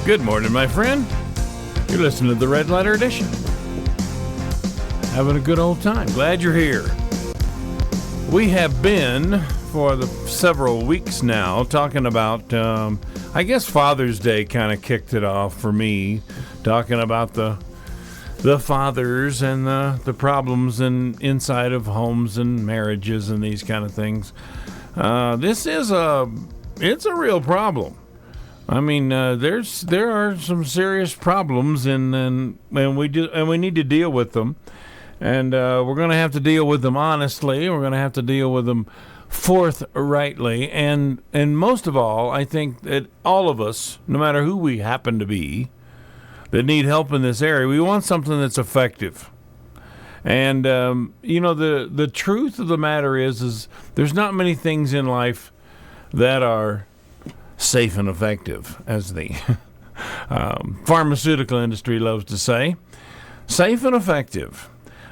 Good morning, my friend. You're listening to the Red Letter Edition. Having a good old time. Glad you're here. We have been, for the several weeks now, talking about, I guess Father's Day kind of kicked it off for me, talking about the fathers and the problems inside of homes and marriages and these kind of things. It's a real problem. I mean, there are some serious problems, and we need to deal with them, and we're going to have to deal with them honestly. We're going to have to deal with them forthrightly, and most of all, I think that all of us, no matter who we happen to be, that need help in this area, we want something that's effective. And the truth of the matter is there's not many things in life that are safe and effective, as the pharmaceutical industry loves to say. Safe and effective.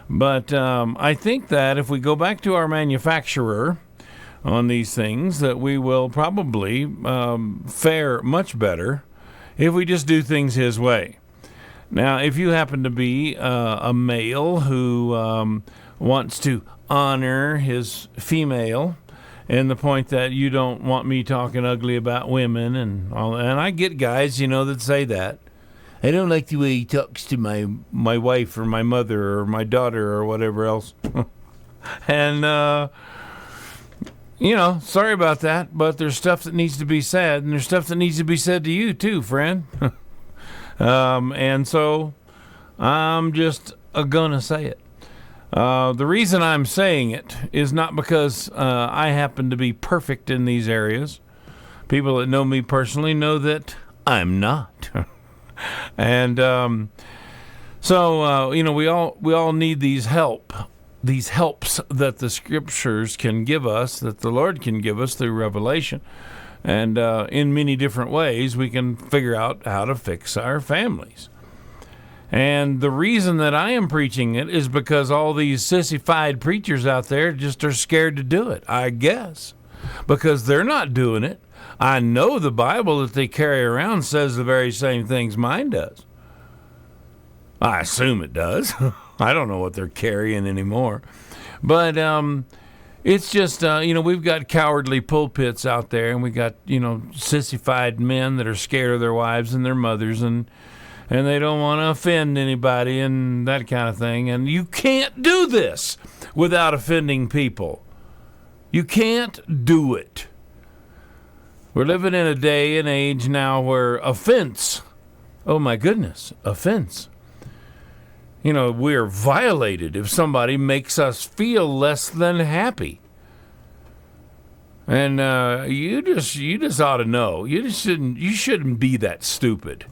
But I think that if we go back to our manufacturer on these things, that we will probably fare much better if we just do things his way. Now, if you happen to be a male who wants to honor his female, and the point that you don't want me talking ugly about women and all, and I get guys, that say that. I don't like the way he talks to my wife or my mother or my daughter or whatever else. And, sorry about that, but there's stuff that needs to be said, and there's stuff that needs to be said to you too, friend. And so I'm just gonna say it. The reason I'm saying it is not because I happen to be perfect in these areas. People that know me personally know that I'm not. And we all need these helps that the scriptures can give us, that the Lord can give us through revelation. And in many different ways, we can figure out how to fix our families. And the reason that I am preaching it is because all these sissified preachers out there just are scared to do it, I guess, because they're not doing it. I know the Bible that they carry around says the very same things mine does. I assume it does. I don't know what they're carrying anymore. But it's just, we've got cowardly pulpits out there, and we got, sissified men that are scared of their wives and their mothers, and they don't want to offend anybody and that kind of thing. And you can't do this without offending people. You can't do it. We're living in a day and age now where offense, oh my goodness, offense. We're violated if somebody makes us feel less than happy. And you just ought to know. You shouldn't be that stupid.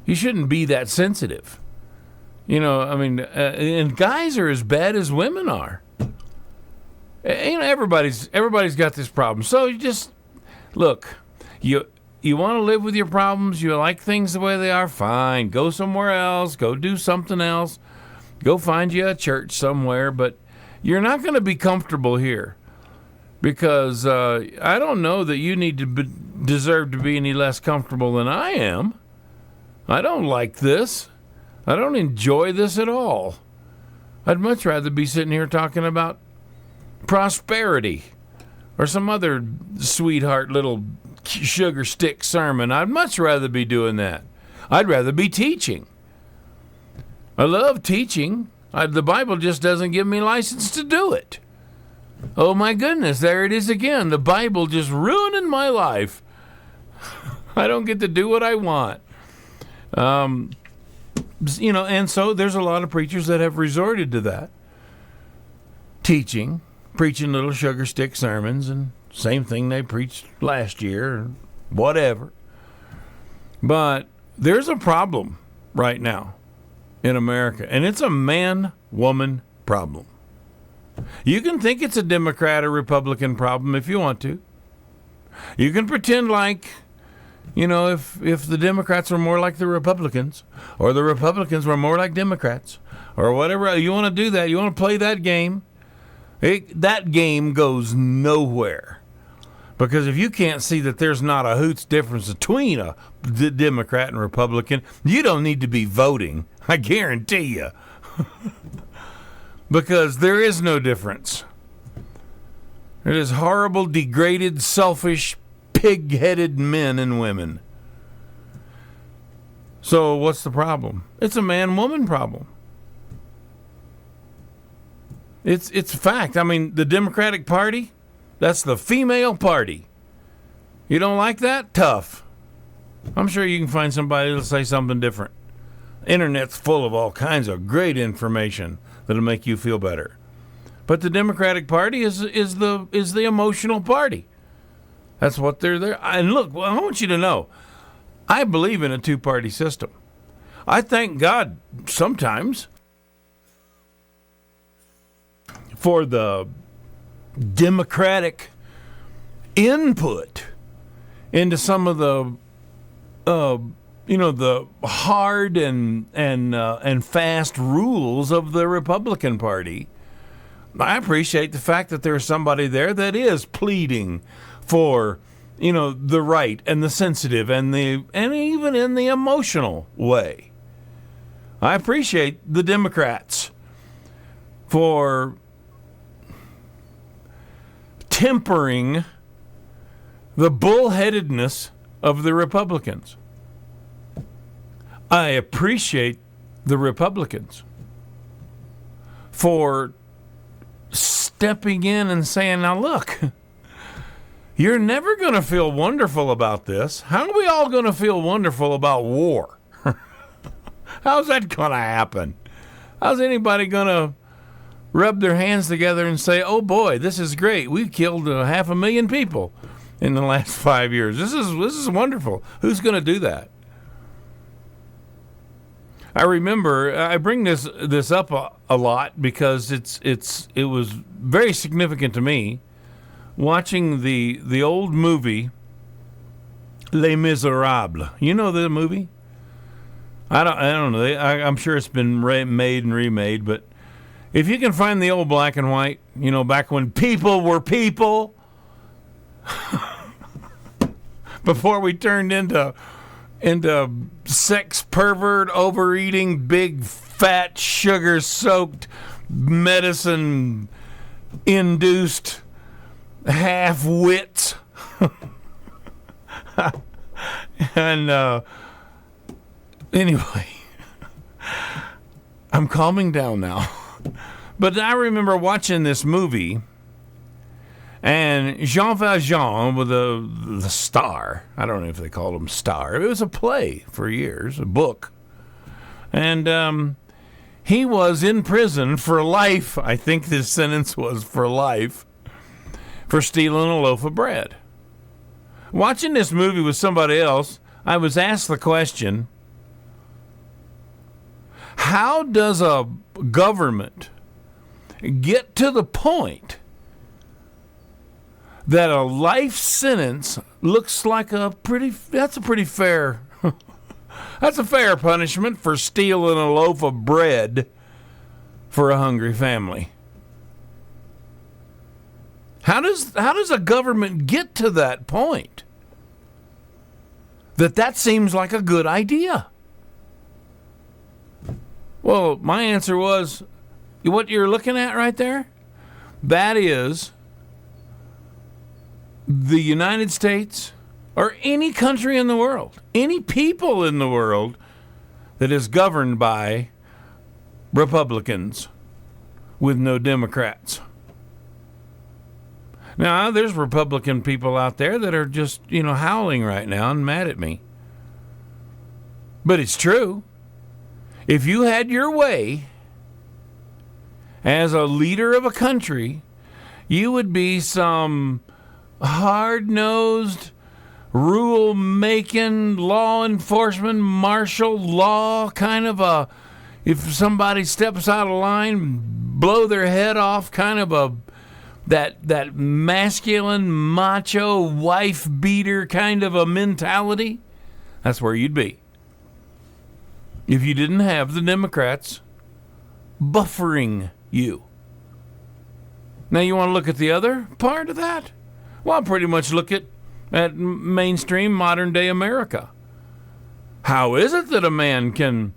You shouldn't be that sensitive. And guys are as bad as women are. Everybody's got this problem. So you just, look, you want to live with your problems, you like things the way they are, fine. Go somewhere else, go do something else. Go find you a church somewhere, but you're not going to be comfortable here. Because I don't know that you need to deserve to be any less comfortable than I am. I don't like this. I don't enjoy this at all. I'd much rather be sitting here talking about prosperity or some other sweetheart little sugar stick sermon. I'd much rather be doing that. I'd rather be teaching. I love teaching. The Bible just doesn't give me license to do it. Oh my goodness, there it is again. The Bible just ruining my life. I don't get to do what I want. And so there's a lot of preachers that have resorted to that. Preaching little sugar stick sermons, and same thing they preached last year, or whatever. But there's a problem right now in America, and it's a man-woman problem. You can think it's a Democrat or Republican problem if you want to. You can pretend like, if the Democrats were more like the Republicans, or the Republicans were more like Democrats, or whatever. You want to do that. You want to play that game. That game goes nowhere. Because if you can't see that there's not a hoot's difference between a Democrat and Republican. You don't need to be voting, I guarantee you. Because there is no difference. It is horrible, degraded, selfish, pig-headed men and women. So what's the problem? It's a man-woman problem. It's a fact. I mean, the Democratic Party, that's the female party. You don't like that? Tough. I'm sure you can find somebody that'll say something different. Internet's full of all kinds of great information that'll make you feel better. But the Democratic Party is the emotional party. That's what they're there. And look, well, I want you to know, I believe in a two-party system. I thank God sometimes for the Democratic input into some of the the hard and fast rules of the Republican Party. I appreciate the fact that there's somebody there that is pleading for, the right and the sensitive and even in the emotional way. I appreciate the Democrats for tempering the bullheadedness of the Republicans. I appreciate the Republicans for stepping in and saying, now look, you're never going to feel wonderful about this. How are we all going to feel wonderful about war? How's that going to happen? How's anybody going to rub their hands together and say, oh boy, this is great. We've killed 500,000 people in the last 5 years. This is wonderful. Who's going to do that? I remember, I bring this up a lot because it was very significant to me watching the old movie Les Miserables. You know the movie? I don't know. I'm sure it's been made and remade, but if you can find the old black and white, back when people were people, before we turned into sex pervert, overeating, big, fat, sugar-soaked, medicine-induced half-wits. And anyway, I'm calming down now. But I remember watching this movie, and Jean Valjean, with the star, I don't know if they called him star. It was a play for years, a book. And he was in prison for life. I think his sentence was for life for stealing a loaf of bread. Watching this movie with somebody else, I was asked the question, how does a government get to the point that a life sentence looks like that's a pretty fair that's a fair punishment for stealing a loaf of bread for a hungry family? How does a government get to that point that seems like a good idea? Well, my answer was, what you're looking at right there, that is the United States or any country in the world, any people in the world that is governed by Republicans with no Democrats. Now, there's Republican people out there that are just, howling right now and mad at me. But it's true. If you had your way as a leader of a country, you would be some hard-nosed, rule-making, law enforcement, martial law kind of if somebody steps out of line, blow their head off kind of that masculine, macho, wife-beater kind of a mentality. That's where you'd be if you didn't have the Democrats buffering you. Now, you want to look at the other part of that? Well, pretty much look at mainstream modern-day America. How is it that a man can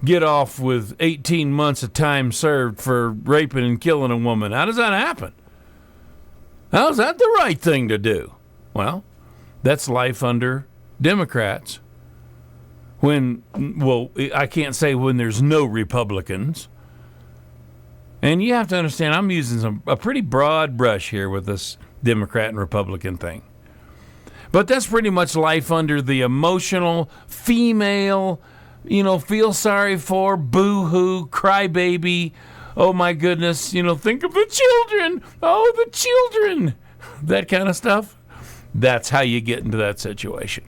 get off with 18 months of time served for raping and killing a woman? How does that happen? How is that the right thing to do? Well, that's life under Democrats. I can't say when there's no Republicans. And you have to understand, I'm using a pretty broad brush here with this Democrat and Republican thing. But that's pretty much life under the emotional, female, feel sorry for, boo-hoo, crybaby, oh my goodness, think of the children, oh, the children, that kind of stuff. That's how you get into that situation.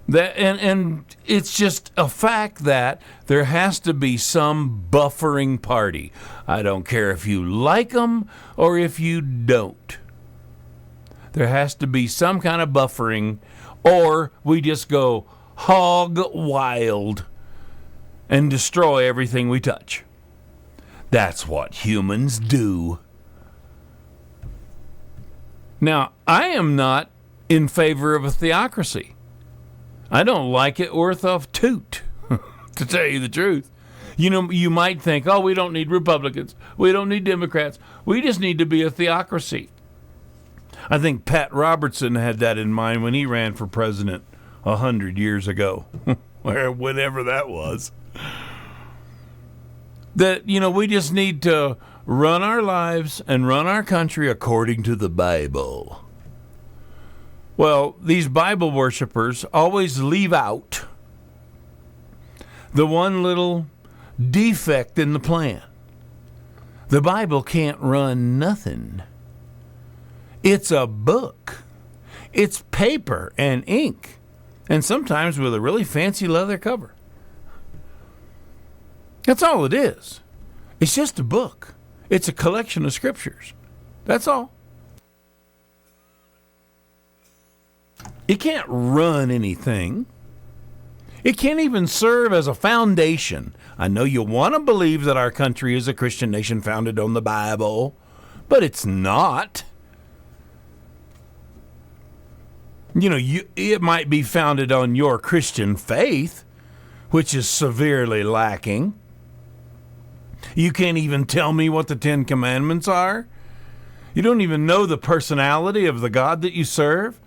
And it's just a fact that there has to be some buffering party. I don't care if you like them or if you don't. There has to be some kind of buffering, or we just go hog wild and destroy everything we touch. That's what humans do. Now, I am not in favor of a theocracy. I don't like it worth a toot, to tell you the truth. You might think, oh, we don't need Republicans. We don't need Democrats. We just need to be a theocracy. I think Pat Robertson had that in mind when he ran for president 100 years ago, whenever that was. That, we just need to run our lives and run our country according to the Bible. Well, these Bible worshipers always leave out the one little defect in the plan. The Bible can't run nothing. It's a book. It's paper and ink, and sometimes with a really fancy leather cover. That's all it is. It's just a book. It's a collection of scriptures. That's all. It can't run anything. It can't even serve as a foundation. I know you want to believe that our country is a Christian nation founded on the Bible, but it's not. It might be founded on your Christian faith, which is severely lacking. You can't even tell me what the 10 Commandments are. You don't even know the personality of the God that you serve.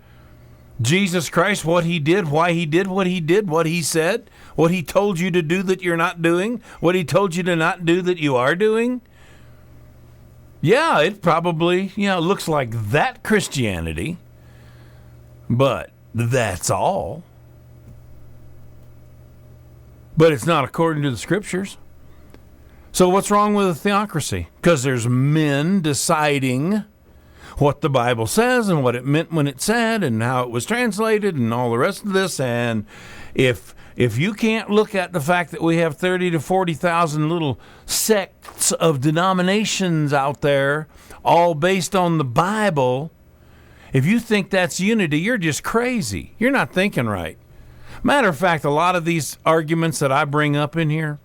Jesus Christ, what he did, why he did what he did, what he said, what he told you to do that you're not doing, what he told you to not do that you are doing. Yeah, it probably, looks like that Christianity, but that's all. But it's not according to the scriptures. So what's wrong with a theocracy? Because there's men deciding what the Bible says and what it meant when it said and how it was translated and all the rest of this. And if you can't look at the fact that we have 30 to 40,000 little sects of denominations out there, all based on the Bible, if you think that's unity, you're just crazy. You're not thinking right. Matter of fact, a lot of these arguments that I bring up in here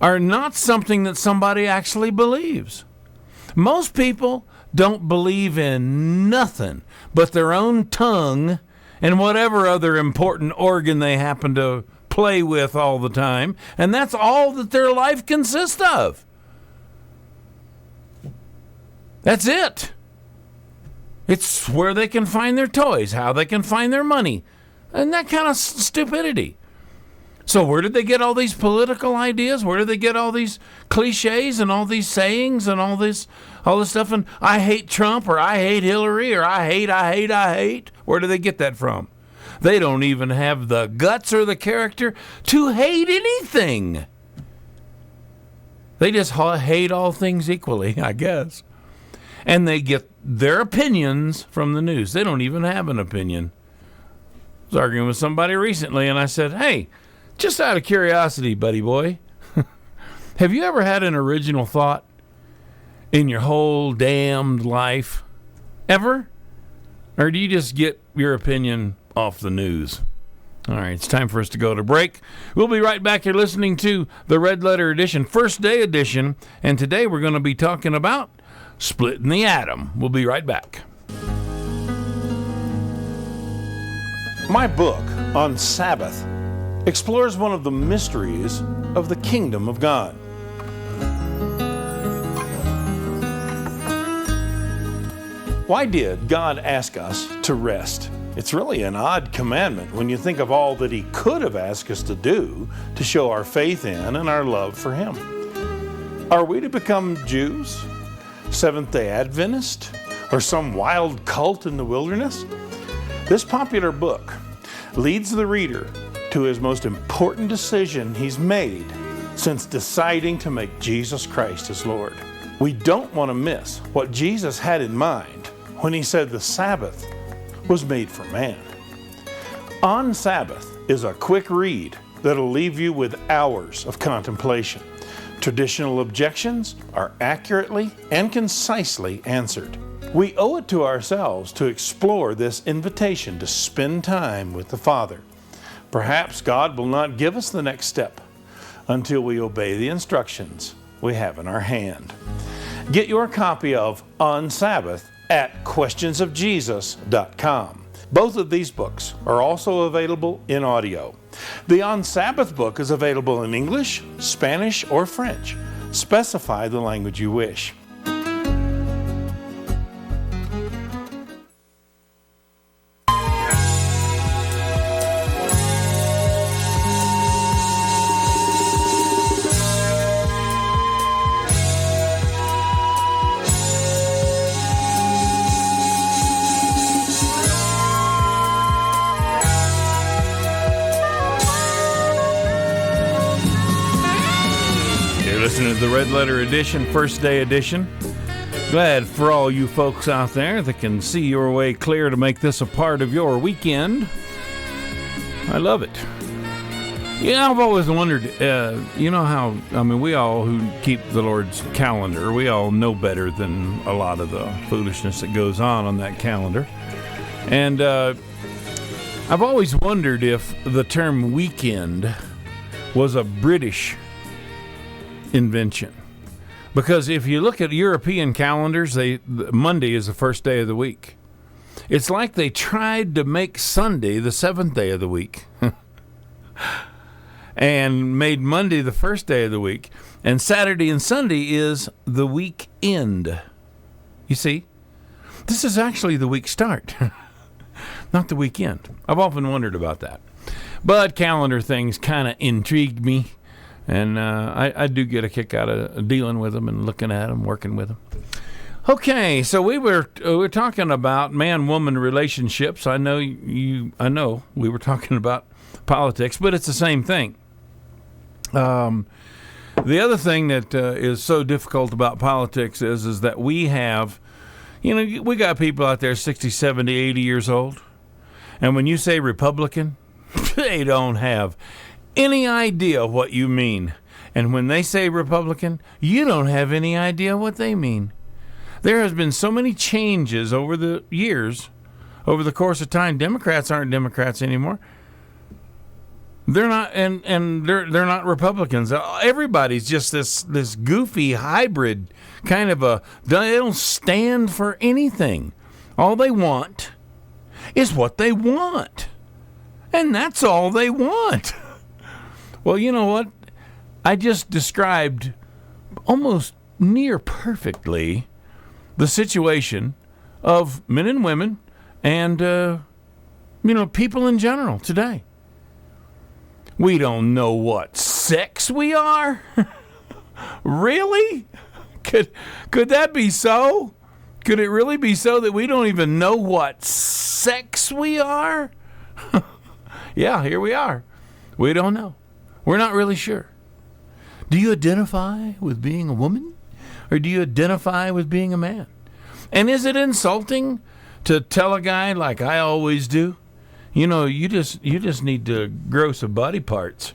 are not something that somebody actually believes. Most people don't believe in nothing but their own tongue and whatever other important organ they happen to play with all the time, and that's all that their life consists of. That's it. It's where they can find their toys, how they can find their money, and that kind of stupidity. So where did they get all these political ideas? Where did they get all these cliches and all these sayings and all this stuff? And I hate Trump, or I hate Hillary, or I hate. Where do they get that from? They don't even have the guts or the character to hate anything. They just hate all things equally, I guess. And they get their opinions from the news. They don't even have an opinion. I was arguing with somebody recently, and I said, hey, just out of curiosity, buddy boy, have you ever had an original thought in your whole damned life? Ever? Or do you just get your opinion off the news? All right, it's time for us to go to break. We'll be right back. You're listening to the Red Letter Edition, First Day Edition, and today we're going to be talking about splitting the atom. We'll be right back. My book, On Sabbath, explores one of the mysteries of the kingdom of God. Why did God ask us to rest? It's really an odd commandment when you think of all that He could have asked us to do to show our faith in and our love for Him. Are we to become Jews, Seventh-day Adventists, or some wild cult in the wilderness? This popular book leads the reader to his most important decision he's made since deciding to make Jesus Christ his Lord. We don't want to miss what Jesus had in mind when He said the Sabbath was made for man. On Sabbath is a quick read that'll leave you with hours of contemplation. Traditional objections are accurately and concisely answered. We owe it to ourselves to explore this invitation to spend time with the Father. Perhaps God will not give us the next step until we obey the instructions we have in our hand. Get your copy of On Sabbath at questionsofjesus.com. Both of these books are also available in audio. The On Sabbath book is available in English, Spanish, or French. Specify the language you wish. Listening to the Red Letter Edition, First Day Edition. Glad for all you folks out there that can see your way clear to make this a part of your weekend. I love it. Yeah, I've always wondered, you know how, we all who keep the Lord's calendar, we all know better than a lot of the foolishness that goes on that calendar. And I've always wondered if the term weekend was a British invention, because if you look at European calendars, Monday is the first day of the week. It's like they tried to make Sunday the seventh day of the week and made Monday the first day of the week, and Saturday and Sunday is the weekend. You see, this is actually the week start, not the weekend. I've often wondered about that, but calendar things kind of intrigue me. And I do get a kick out of dealing with them and looking at them, working with them. Okay, so we were talking about man-woman relationships. I know we were talking about politics, but it's the same thing. The other thing that is so difficult about politics is that we have, we got people out there 60, 70, 80 years old. And when you say Republican, they don't have any idea what you mean. And when they say Republican, you don't have any idea what they mean. There has been so many changes over the years, over the course of time. Democrats aren't Democrats anymore. They're not, and they're not Republicans. Everybody's just this goofy hybrid kind of they don't stand for anything. All they want is what they want. And that's all they want. Well, you know what? I just described almost near perfectly the situation of men and women and, people in general today. We don't know what sex we are? Really? Could that be so? Could it really be so that we don't even know what sex we are? Yeah, here we are. We don't know. We're not really sure. Do you identify with being a woman, or do you identify with being a man? And is it insulting to tell a guy like I always do, you just need to grow some body parts?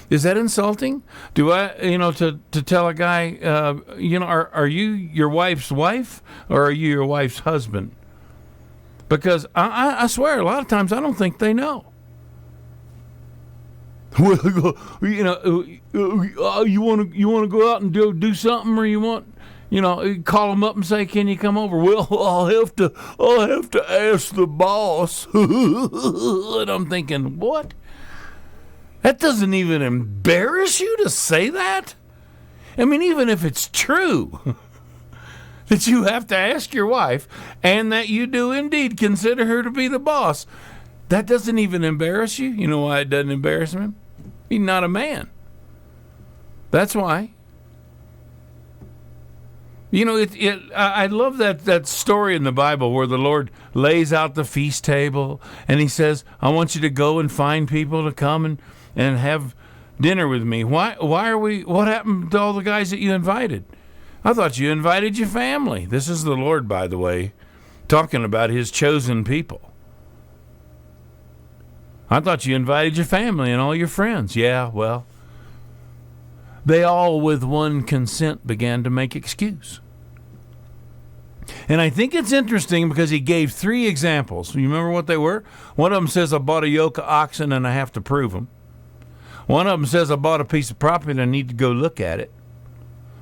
Is that insulting? Do I, to tell a guy, are you your wife's wife, or are you your wife's husband? Because I swear, a lot of times I don't think they know. Well, you want to go out and do something, or you want call them up and say, "Can you come over?" Well, I'll have to ask the boss. And I'm thinking, what? That doesn't even embarrass you to say that? I mean, even if it's true that you have to ask your wife and that you do indeed consider her to be the boss, that doesn't even embarrass you? You know why it doesn't embarrass him? He's not a man. That's why. I love that story in the Bible where the Lord lays out the feast table and he says, I want you to go and find people to come and have dinner with me. What happened to all the guys that you invited? I thought you invited your family. This is the Lord, by the way, talking about his chosen people. I thought you invited your family and all your friends. Yeah, well, they all with one consent began to make excuse. And I think it's interesting because he gave 3 examples. You remember what they were? One of them says, I bought a yoke of oxen and I have to prove them. One of them says, I bought a piece of property and I need to go look at it.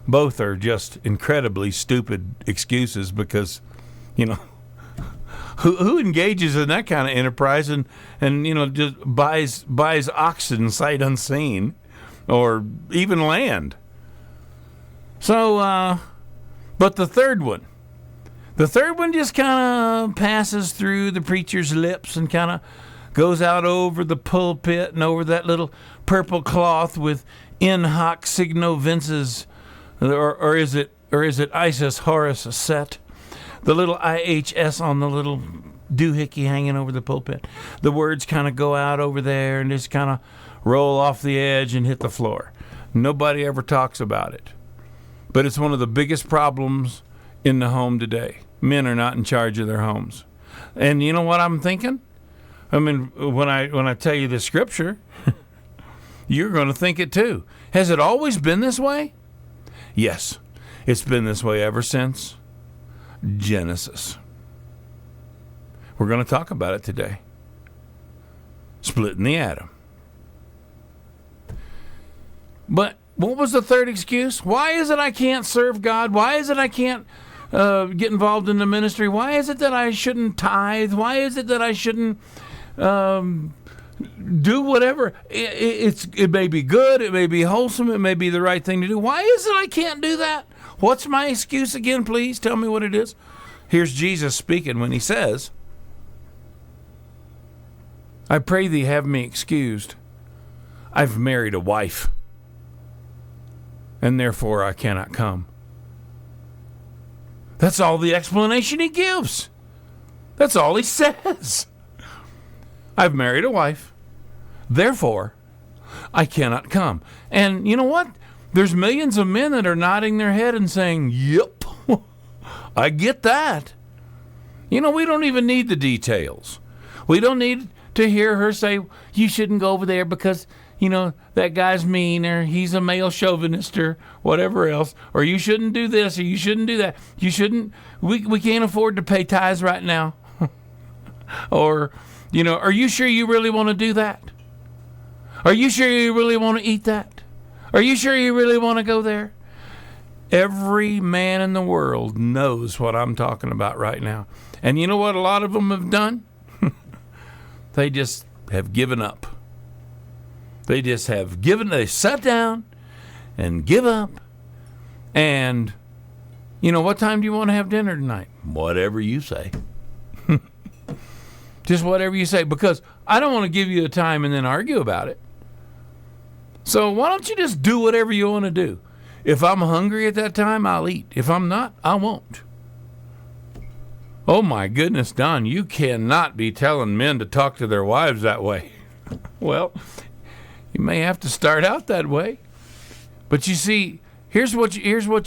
Both are just incredibly stupid excuses because, who engages in that kind of enterprise and just buys oxen sight unseen or even land? So, but the third one just kind of passes through the preacher's lips and kind of goes out over the pulpit and over that little purple cloth with in hoc signo vinces, or is it Isis Horus set? The little IHS on the little doohickey hanging over the pulpit. The words kind of go out over there and just kind of roll off the edge and hit the floor. Nobody ever talks about it. But it's one of the biggest problems in the home today. Men are not in charge of their homes. And you know what I'm thinking? I mean, when I tell you the scripture, you're going to think it too. Has it always been this way? Yes, it's been this way ever since Genesis. We're going to talk about it today. Splitting the atom. But what was the third excuse? Why is it I can't serve God? Why is it I can't get involved in the ministry? Why is it that I shouldn't tithe? Why is it that I shouldn't do whatever? It may be good, it may be wholesome, it may be the right thing to do. Why is it I can't do that? What's my excuse again, please? Tell me what it is. Here's Jesus speaking when he says, I pray thee have me excused. I've married a wife, and therefore I cannot come. That's all the explanation he gives. That's all he says. I've married a wife, therefore I cannot come. And you know what? There's millions of men that are nodding their head and saying, yep, I get that. We don't even need the details. We don't need to hear her say, you shouldn't go over there because, that guy's mean, or he's a male chauvinist, or whatever else, or you shouldn't do this, or you shouldn't do that. You shouldn't, we can't afford to pay tithes right now. Or, are you sure you really want to do that? Are you sure you really want to eat that? Are you sure you really want to go there? Every man in the world knows what I'm talking about right now. And you know what a lot of them have done? They just have given up. They sat down and give up. And, what time do you want to have dinner tonight? Whatever you say. Just whatever you say, because I don't want to give you a time and then argue about it. So why don't you just do whatever you want to do? If I'm hungry at that time, I'll eat. If I'm not, I won't. Oh my goodness, Don, you cannot be telling men to talk to their wives that way. Well, you may have to start out that way. But you see, here's what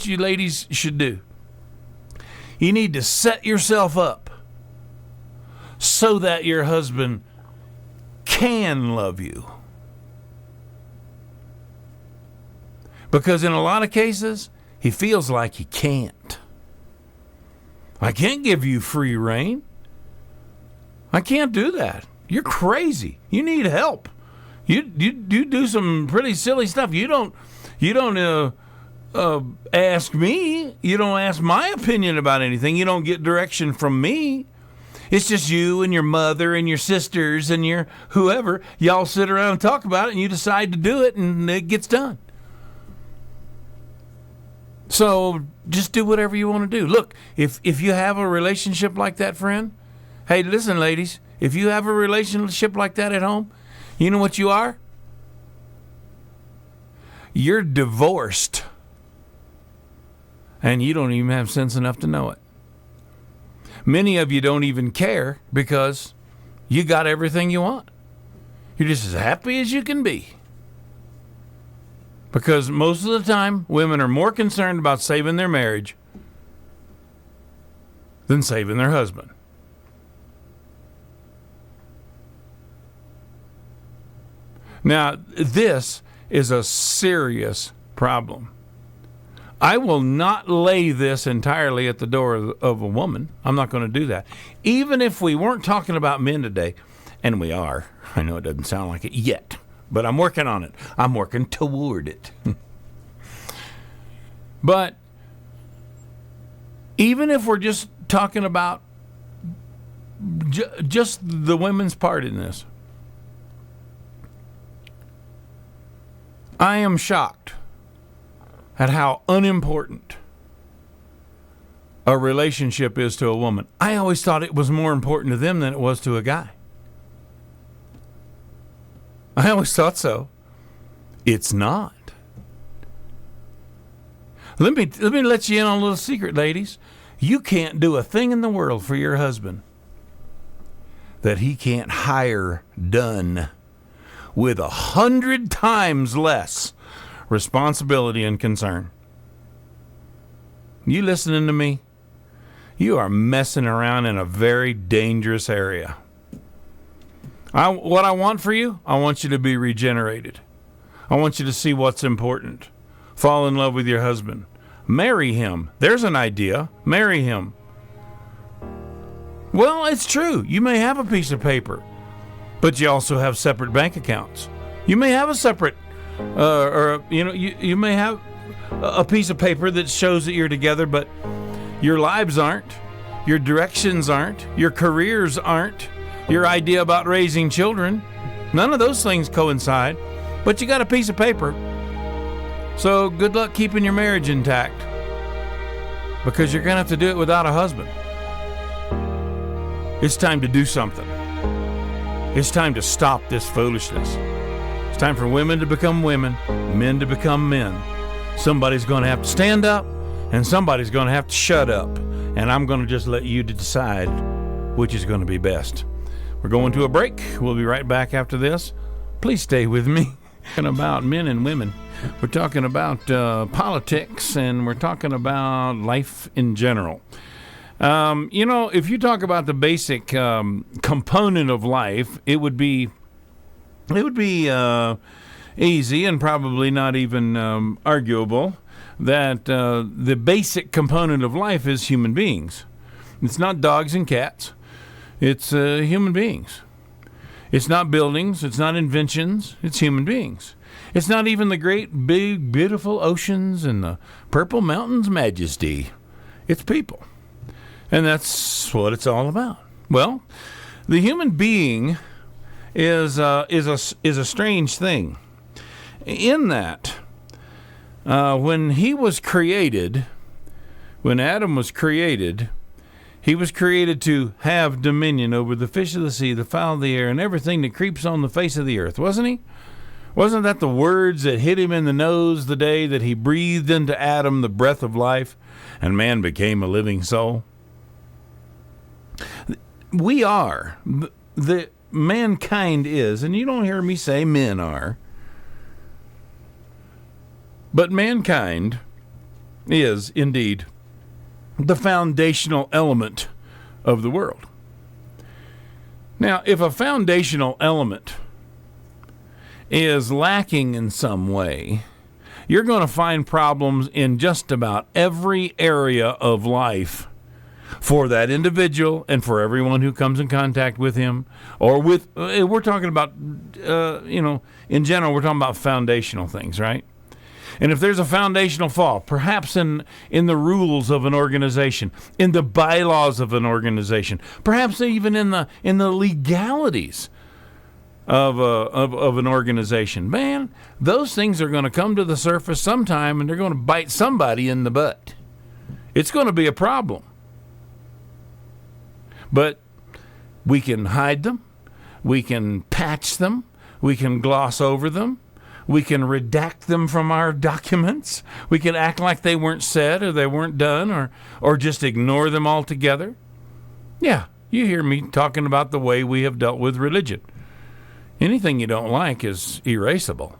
you ladies should do. You need to set yourself up so that your husband can love you. Because in a lot of cases, he feels like he can't. I can't give you free rein. I can't do that. You're crazy. You need help. You do some pretty silly stuff. You don't ask me. You don't ask my opinion about anything. You don't get direction from me. It's just you and your mother and your sisters and your whoever. Y'all sit around and talk about it, and you decide to do it, and it gets done. So just do whatever you want to do. Look, if you have a relationship like that, friend, hey, listen, ladies, if you have a relationship like that at home, you know what you are? You're divorced. And you don't even have sense enough to know it. Many of you don't even care because you got everything you want. You're just as happy as you can be. Because most of the time, women are more concerned about saving their marriage than saving their husband. Now, this is a serious problem. I will not lay this entirely at the door of a woman. I'm not going to do that. Even if we weren't talking about men today, and we are. I know it doesn't sound like it yet, but I'm working on it. I'm working toward it. But even if we're just talking about just the women's part in this, I am shocked at how unimportant a relationship is to a woman. I always thought it was more important to them than it was to a guy. I always thought so. It's not. Let me let you in on a little secret, ladies. You can't do a thing in the world for your husband that he can't hire done with 100 times less responsibility and concern. You listening to me? You are messing around in a very dangerous area. What I want for you, I want you to be regenerated. I want you to see what's important. Fall in love with your husband. Marry him. There's an idea. Marry him. Well, it's true. You may have a piece of paper, but you also have separate bank accounts. You may have a separate you may have a piece of paper that shows that you're together, but your lives aren't, your directions aren't, your careers aren't, your idea about raising children. None of those things coincide, but you got a piece of paper. So good luck keeping your marriage intact, because you're going to have to do it without a husband. It's time to do something. It's time to stop this foolishness. It's time for women to become women, men to become men. Somebody's going to have to stand up, and somebody's going to have to shut up. And I'm going to just let you decide which is going to be best. We're going to a break. We'll be right back after this. Please stay with me. We're talking about men and women. We're talking about politics, and we're talking about life in general. If you talk about the basic component of life, it would be easy and probably not even arguable that the basic component of life is human beings. It's not dogs and cats. It's human beings. It's not buildings. It's not inventions. It's human beings. It's not even the great, big, beautiful oceans and the purple mountains' majesty. It's people. And that's what it's all about. Well, the human being is a strange thing, in that when he was created, when Adam was created, he was created to have dominion over the fish of the sea, the fowl of the air, and everything that creeps on the face of the earth, wasn't he? Wasn't that the words that hit him in the nose the day that he breathed into Adam the breath of life, and man became a living soul? We are, the mankind is, and you don't hear me say men are, but mankind is indeed the foundational element of the world. Now, if a foundational element is lacking in some way, you're going to find problems in just about every area of life for that individual and for everyone who comes in contact with him, or with, we're talking about, in general, we're talking about foundational things, right? And if there's a foundational flaw, perhaps in the rules of an organization, in the bylaws of an organization, perhaps even in the legalities of an organization, man, those things are going to come to the surface sometime, and they're going to bite somebody in the butt. It's going to be a problem. But we can hide them. We can patch them. We can gloss over them. We can redact them from our documents. We can act like they weren't said or they weren't done, or just ignore them altogether. Yeah, you hear me talking about the way we have dealt with religion. Anything you don't like is erasable.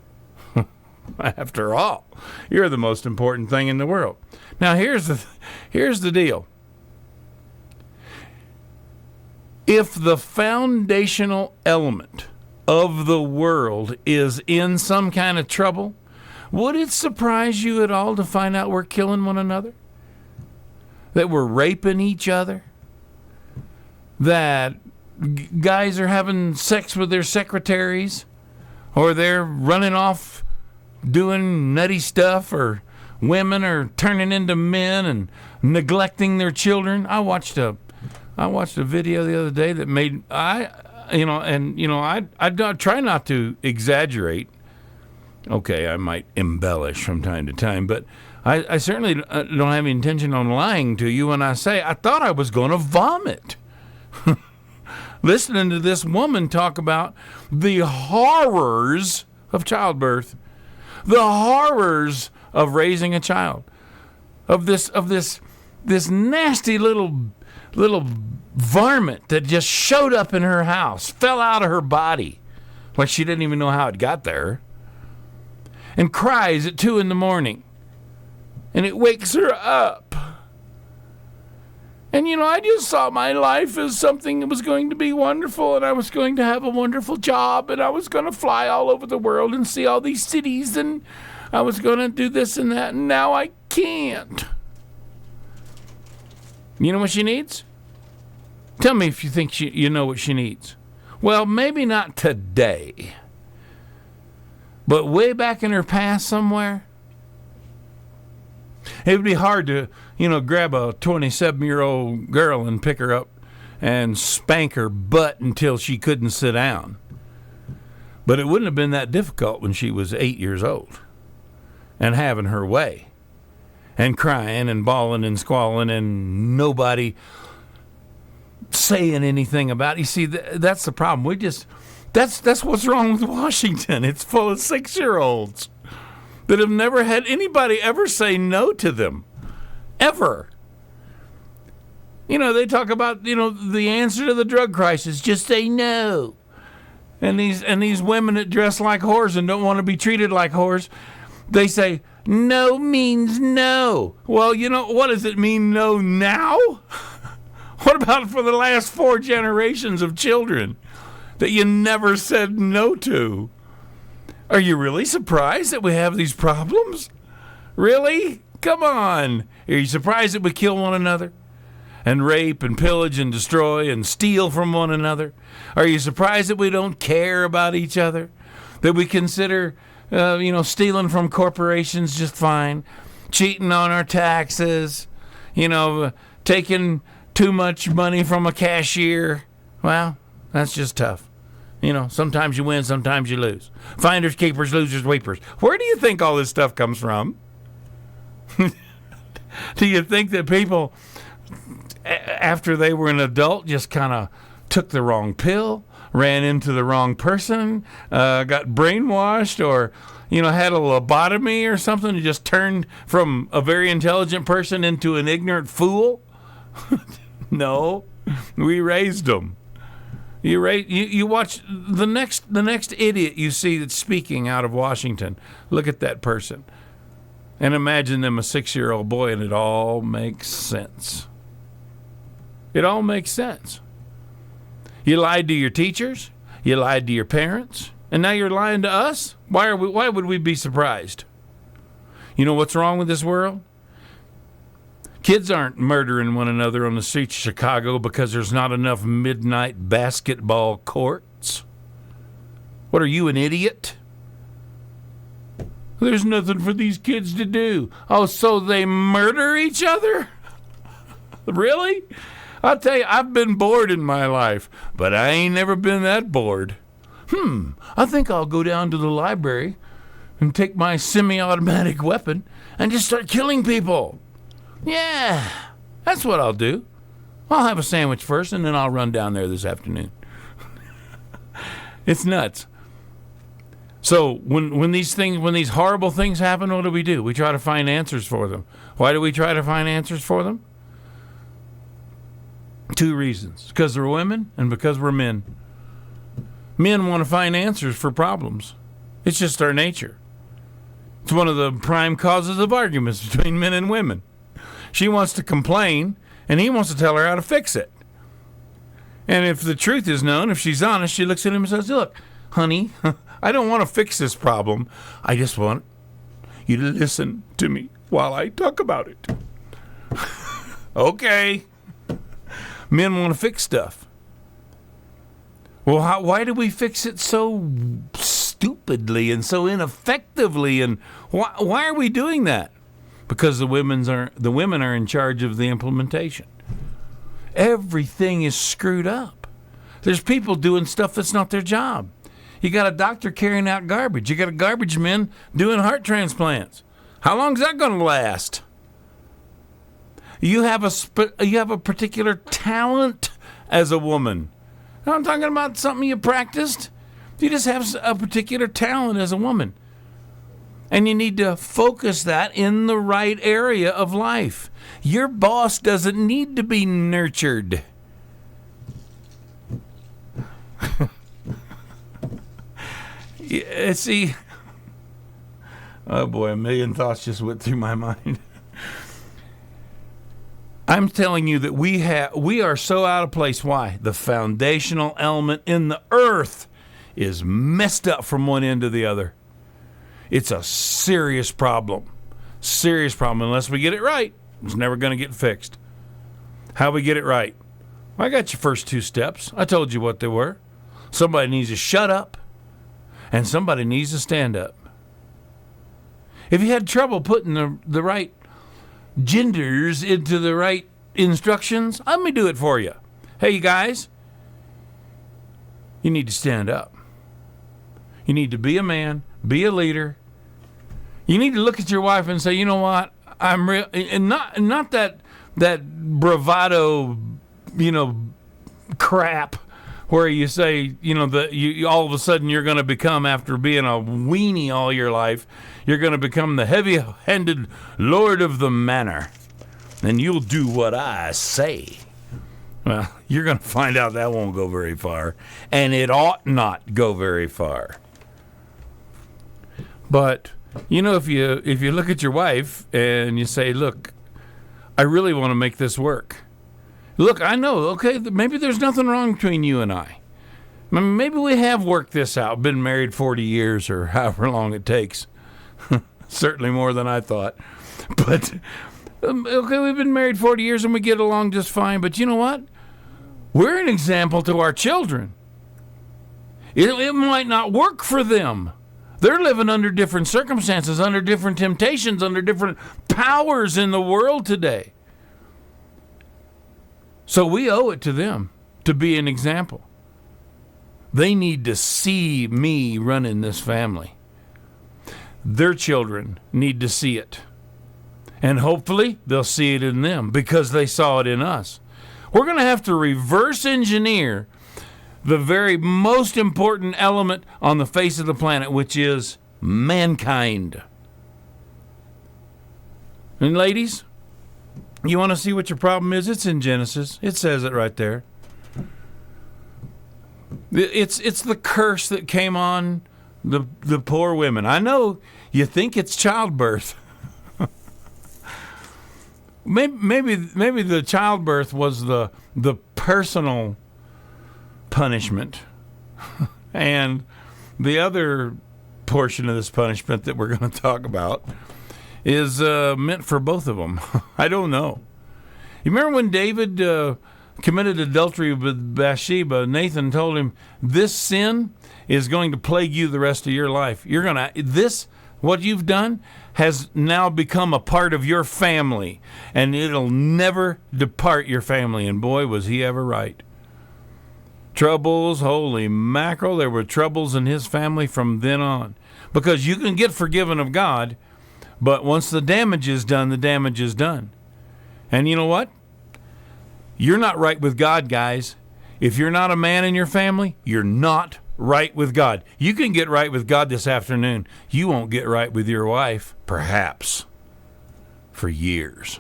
After all, you're the most important thing in the world. Now, here's the deal. If the foundational element of the world is in some kind of trouble, would it surprise you at all to find out we're killing one another? That we're raping each other? That guys are having sex with their secretaries? Or they're running off doing nutty stuff? Or women are turning into men and neglecting their children? I watched a video the other day that made I try not to exaggerate. Okay, I might embellish from time to time, but I certainly don't have any intention on lying to you when I say I thought I was going to vomit. Listening to this woman talk about the horrors of childbirth, the horrors of raising a child, of this nasty little varmint that just showed up in her house, fell out of her body, like she didn't even know how it got there, and cries at 2 a.m, and it wakes her up. And, I just saw my life as something that was going to be wonderful, and I was going to have a wonderful job, and I was going to fly all over the world and see all these cities, and I was going to do this and that, and now I can't. You know what she needs? Tell me if you think you know what she needs. Well, maybe not today, but way back in her past somewhere. It would be hard to, grab a 27-year-old girl and pick her up and spank her butt until she couldn't sit down. But it wouldn't have been that difficult when she was 8 years old and having her way and crying and bawling and squalling and nobody saying anything about it. You see, that's the problem. That's what's wrong with Washington. It's full of 6-year-olds that have never had anybody ever say no to them. Ever. They talk about, the answer to the drug crisis, just say no. And these women that dress like whores and don't want to be treated like whores, they say, no means no. Well, what does it mean, no now? What about for the last 4 generations of children that you never said no to? Are you really surprised that we have these problems? Really? Come on. Are you surprised that we kill one another and rape and pillage and destroy and steal from one another? Are you surprised that we don't care about each other? That we consider, stealing from corporations just fine, cheating on our taxes, taking too much money from a cashier? Well, that's just tough. Sometimes you win, sometimes you lose. Finders, keepers, losers, weepers. Where do you think all this stuff comes from? Do you think that people, after they were an adult, just kind of took the wrong pill, ran into the wrong person, got brainwashed, or, had a lobotomy or something, and just turned from a very intelligent person into an ignorant fool? No, we raised them. You watch the next idiot you see that's speaking out of Washington. Look at that person, and imagine them a 6-year-old boy, and it all makes sense. It all makes sense. You lied to your teachers, you lied to your parents, and now you're lying to us. Why would we be surprised? You know what's wrong with this world? Kids aren't murdering one another on the streets of Chicago because there's not enough midnight basketball courts. What are you, an idiot? There's nothing for these kids to do. Oh, so they murder each other? Really? I'll tell you, I've been bored in my life, but I ain't never been that bored. I think I'll go down to the library and take my semi-automatic weapon and just start killing people. Yeah, that's what I'll do. I'll have a sandwich first, and then I'll run down there this afternoon. It's nuts. So when these horrible things happen, what do? We try to find answers for them. Why do we try to find answers for them? 2 reasons. Because they're women and because we're men. Men want to find answers for problems. It's just our nature. It's one of the prime causes of arguments between men and women. She wants to complain, and he wants to tell her how to fix it. And if the truth is known, if she's honest, she looks at him and says, look, honey, I don't want to fix this problem. I just want you to listen to me while I talk about it. Okay. Men want to fix stuff. Well, why do we fix it so stupidly and so ineffectively? And why are we doing that? Because the women are in charge of the implementation. Everything is screwed up. There's people doing stuff that's not their job. You got a doctor carrying out garbage. You got a garbage man doing heart transplants. How long is that going to last? You have a particular talent as a woman. Now, I'm talking about something you practiced. You just have a particular talent as a woman. And you need to focus that in the right area of life. Your boss doesn't need to be nurtured. See, oh boy, a million thoughts just went through my mind. I'm telling you that we are so out of place. Why? The foundational element in the earth is messed up from one end to the other. It's a serious problem. Serious problem. Unless we get it right, it's never going to get fixed. How we get it right? I got your first 2 steps. I told you what they were. Somebody needs to shut up, and somebody needs to stand up. If you had trouble putting the right genders into the right instructions, let me do it for you. Hey, you guys, you need to stand up. You need to be a man, be a leader. You need to look at your wife and say, you know what, I'm real, and not that bravado, crap where you say, you all of a sudden you're going to become, after being a weenie all your life, you're going to become the heavy-handed lord of the manor, and you'll do what I say. Well, you're going to find out that won't go very far, and it ought not go very far. But if you look at your wife and you say, look, I really want to make this work. Look, I know, okay, maybe there's nothing wrong between you and I. Maybe we have worked this out, been married 40 years or however long it takes. Certainly more than I thought. But, okay, we've been married 40 years and we get along just fine. But you know what? We're an example to our children. It might not work for them. They're living under different circumstances, under different temptations, under different powers in the world today. So we owe it to them to be an example. They need to see me running this family. Their children need to see it. And hopefully they'll see it in them because they saw it in us. We're going to have to reverse engineer the very most important element on the face of the planet, which is mankind. And ladies, you want to see what your problem is? It's in Genesis. It says it right there. It's the curse that came on the poor women. I know you think it's childbirth. maybe the childbirth was the personal punishment, and the other portion of this punishment that we're going to talk about is meant for both of them. I don't know. You remember when David committed adultery with Bathsheba? Nathan told him, "This sin is going to plague you the rest of your life. what you've done has now become a part of your family, and it'll never depart your family. And boy, was he ever right. Troubles, holy mackerel, there were troubles in his family from then on. Because you can get forgiven of God, but once the damage is done, the damage is done. And you know what? You're not right with God, guys. If you're not a man in your family, you're not right with God. You can get right with God this afternoon. You won't get right with your wife, perhaps, for years.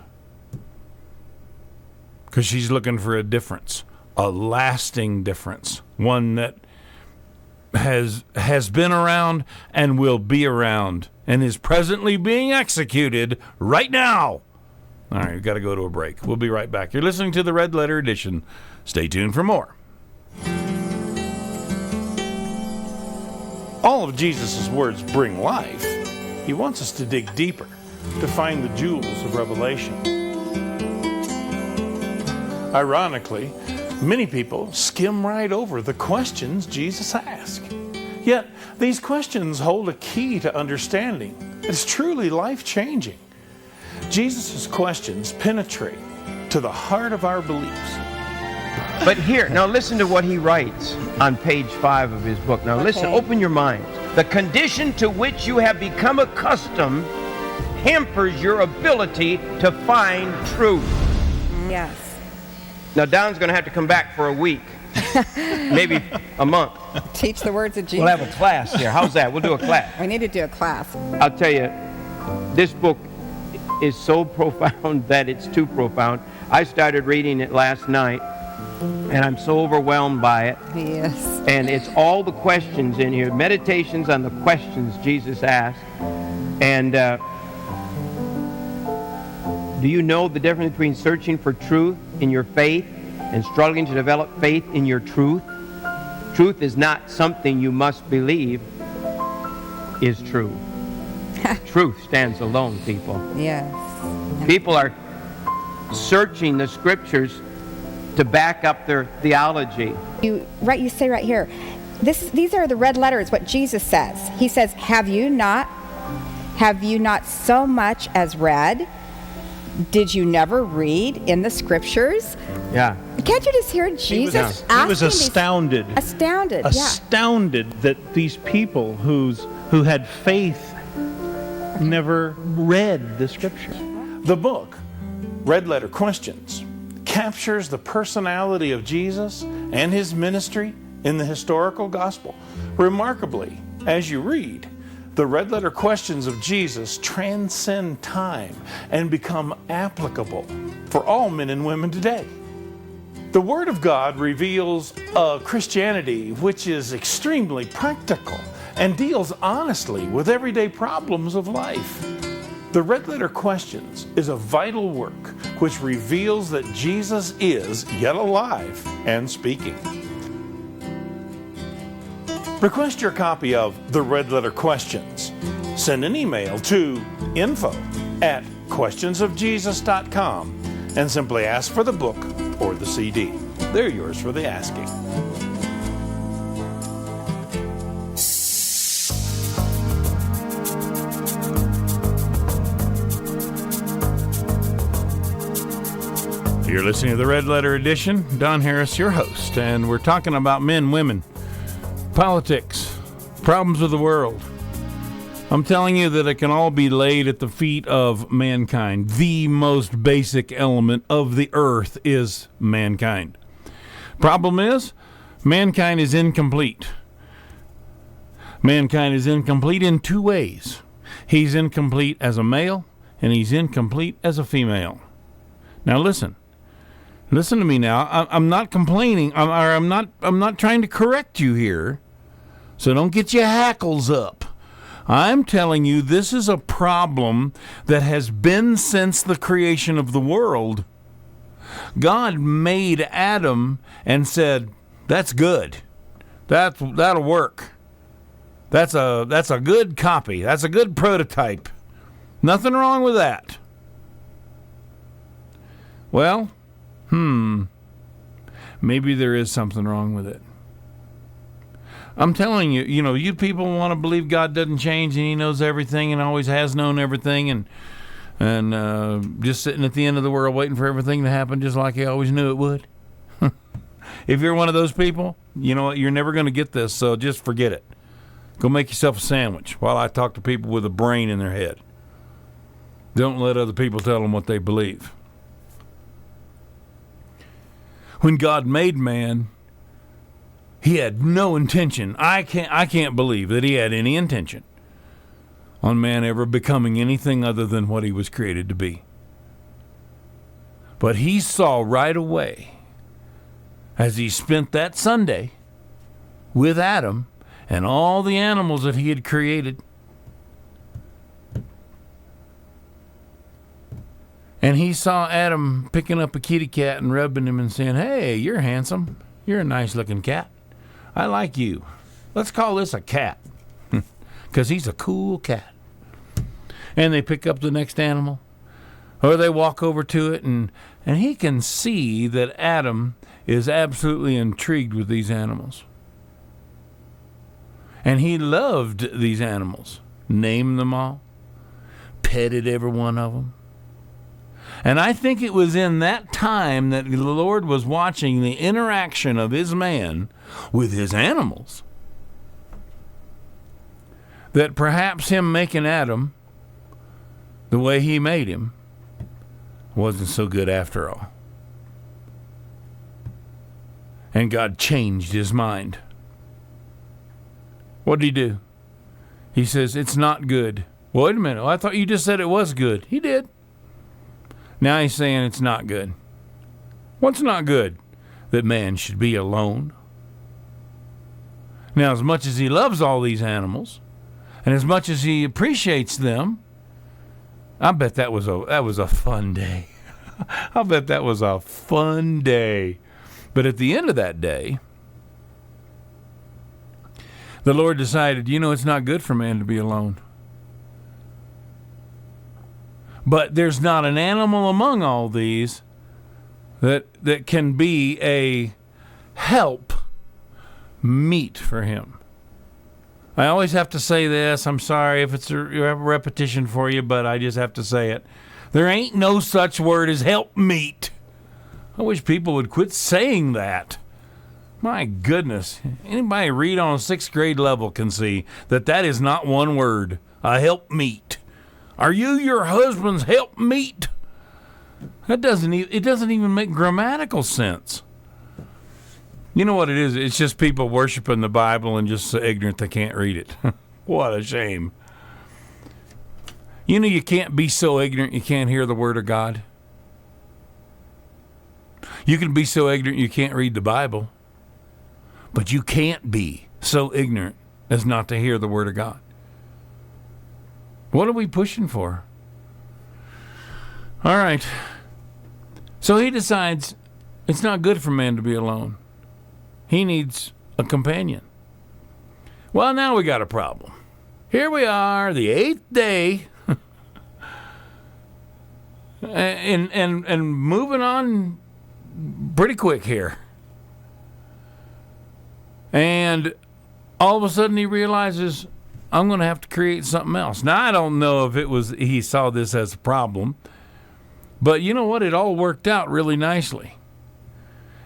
Because she's looking for a difference, a lasting difference, one that has been around and will be around and is presently being executed right now. All right, we've got to go to a break. We'll be right back. You're listening to the Red Letter Edition. Stay tuned for more. All of Jesus' words bring life. He wants us to dig deeper, to find the jewels of Revelation. Ironically, many people skim right over the questions Jesus asked. Yet, these questions hold a key to understanding. It's truly life-changing. Jesus' questions penetrate to the heart of our beliefs. But here, now listen to what he writes on page 5 of his book. Now listen, open your mind. The condition to which you have become accustomed hampers your ability to find truth. Yes. Now Don's going to have to come back for a week, maybe a month. Teach the words of Jesus. We'll have a class here. How's that? We'll do a class. We need to do a class. I'll tell you, this book is so profound that it's too profound. I started reading it last night, and I'm so overwhelmed by it. Yes. And it's all the questions in here, meditations on the questions Jesus asked. And do you know the difference between searching for truth in your faith and struggling to develop faith in your truth? Truth is not something you must believe is true. Truth stands alone, people. Yes. People are searching the scriptures to back up their theology. You say right here, these are the red letters, what Jesus says. He says, have you not so much as read? Did you never read in the scriptures? Yeah. Can't you just hear Jesus asking? He was astounded. Astounded that these people who had faith never read the scripture. The book, Red Letter Questions, captures the personality of Jesus and his ministry in the historical gospel. Remarkably, as you read, the red letter questions of Jesus transcend time and become applicable for all men and women today. The Word of God reveals a Christianity which is extremely practical and deals honestly with everyday problems of life. The Red Letter Questions is a vital work which reveals that Jesus is yet alive and speaking. Request your copy of The Red Letter Questions. Send an email to info@questionsofjesus.com and simply ask for the book or the CD. They're yours for the asking. You're listening to the Red Letter Edition. Don Harris, your host, and we're talking about men, women, politics, problems of the world. I'm telling you that it can all be laid at the feet of mankind. The most basic element of the earth is mankind. Problem is, mankind is incomplete. Mankind is incomplete in two ways. He's incomplete as a male, and he's incomplete as a female. Now listen to me now. I'm not complaining. I'm not trying to correct you here. So don't get your hackles up. I'm telling you this is a problem that has been since the creation of the world. God made Adam and said, "That's good. That'll work. That's a good copy. That's a good prototype. Nothing wrong with that." Well, maybe there is something wrong with it. I'm telling you, you people want to believe God doesn't change and he knows everything and always has known everything and just sitting at the end of the world waiting for everything to happen just like he always knew it would. If you're one of those people, you know what? You're never going to get this, so just forget it. Go make yourself a sandwich while I talk to people with a brain in their head. Don't let other people tell them what they believe. When God made man, he had no intention. I can't believe that he had any intention on man ever becoming anything other than what he was created to be. But he saw right away, as he spent that Sunday with Adam and all the animals that he had created, and he saw Adam picking up a kitty cat and rubbing him and saying, "Hey, you're handsome. You're a nice-looking cat. I like you. Let's call this a cat because he's a cool cat." And they pick up the next animal, or they walk over to it, and he can see that Adam is absolutely intrigued with these animals. And he loved these animals, named them all, petted every one of them. And I think it was in that time that the Lord was watching the interaction of his man with his animals, that perhaps him making Adam the way he made him wasn't so good after all. And God changed his mind. What did he do? He says, "It's not good." Wait a minute. I thought you just said it was good. He did. Now he's saying it's not good. What's not good? That man should be alone. Now, as much as he loves all these animals, and as much as he appreciates them, I bet that was a fun day. I bet that was a fun day. But at the end of that day, the Lord decided, it's not good for man to be alone. But there's not an animal among all these that can be a help meet for him. I always have to say this. I'm sorry if it's a repetition for you, but I just have to say it. There ain't no such word as help meet. I wish people would quit saying that. My goodness. Anybody read on a 6th grade level can see that is not one word. A help meet. Are you your husband's help meet? It doesn't even make grammatical sense. You know what it is? It's just people worshiping the Bible and just so ignorant they can't read it. What a shame. You can't be so ignorant you can't hear the Word of God. You can be so ignorant you can't read the Bible. But you can't be so ignorant as not to hear the Word of God. What are we pushing for? All right. So he decides it's not good for man to be alone. He needs a companion. Well, now we got a problem. Here we are, the 8th day, and moving on pretty quick here. And all of a sudden he realizes, I'm going to have to create something else. Now, I don't know if he saw this as a problem, but you know what? It all worked out really nicely.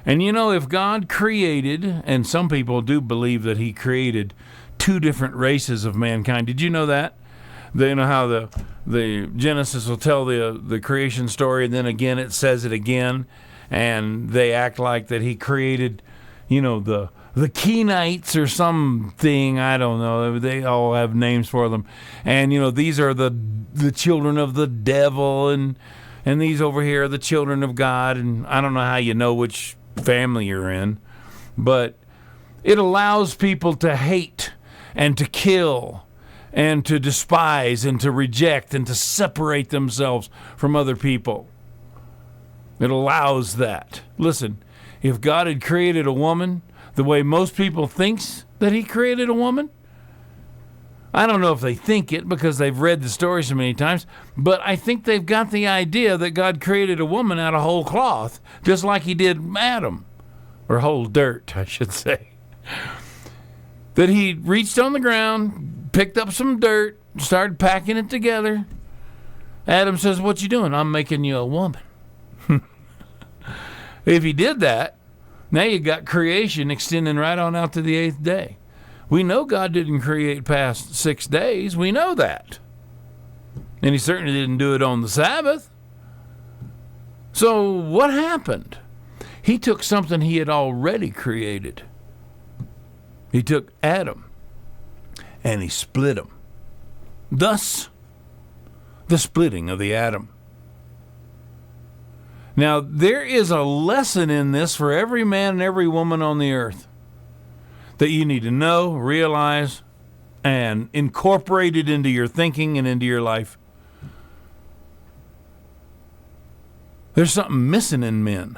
And if God created, and some people do believe that he created 2 different races of mankind. Did you know that? You know how the Genesis will tell the creation story, and then again it says it again, and they act like that he created, the Kenites or something, I don't know. They all have names for them. And, these are the children of the devil, and these over here are the children of God. And I don't know how you know which family you're in, but it allows people to hate and to kill and to despise and to reject and to separate themselves from other people. It allows that. Listen, if God had created a woman the way most people thinks that he created a woman, I don't know if they think it because they've read the story so many times, but I think they've got the idea that God created a woman out of whole cloth, just like he did Adam, or whole dirt, I should say. that he reached on the ground, picked up some dirt, started packing it together. Adam says, "What you doing?" "I'm making you a woman." If he did that, now you got creation extending right on out to the 8th day. We know God didn't create past 6 days. We know that. And he certainly didn't do it on the Sabbath. So what happened? He took something he had already created. He took Adam and he split him. Thus, the splitting of the atom. Now, there is a lesson in this for every man and every woman on the earth that you need to know, realize, and incorporate it into your thinking and into your life. There's something missing in men.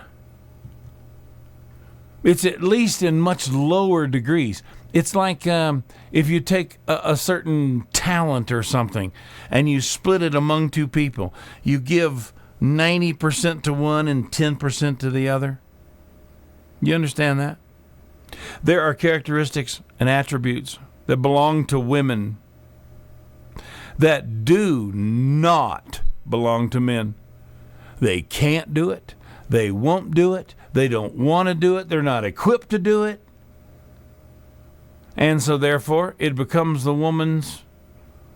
It's at least in much lower degrees. It's like if you take a certain talent or something and you split it among two people. You give 90% to one and 10% to the other. You understand that? There are characteristics and attributes that belong to women that do not belong to men. They can't do it. They won't do it. They don't want to do it. They're not equipped to do it. And so, therefore, it becomes the woman's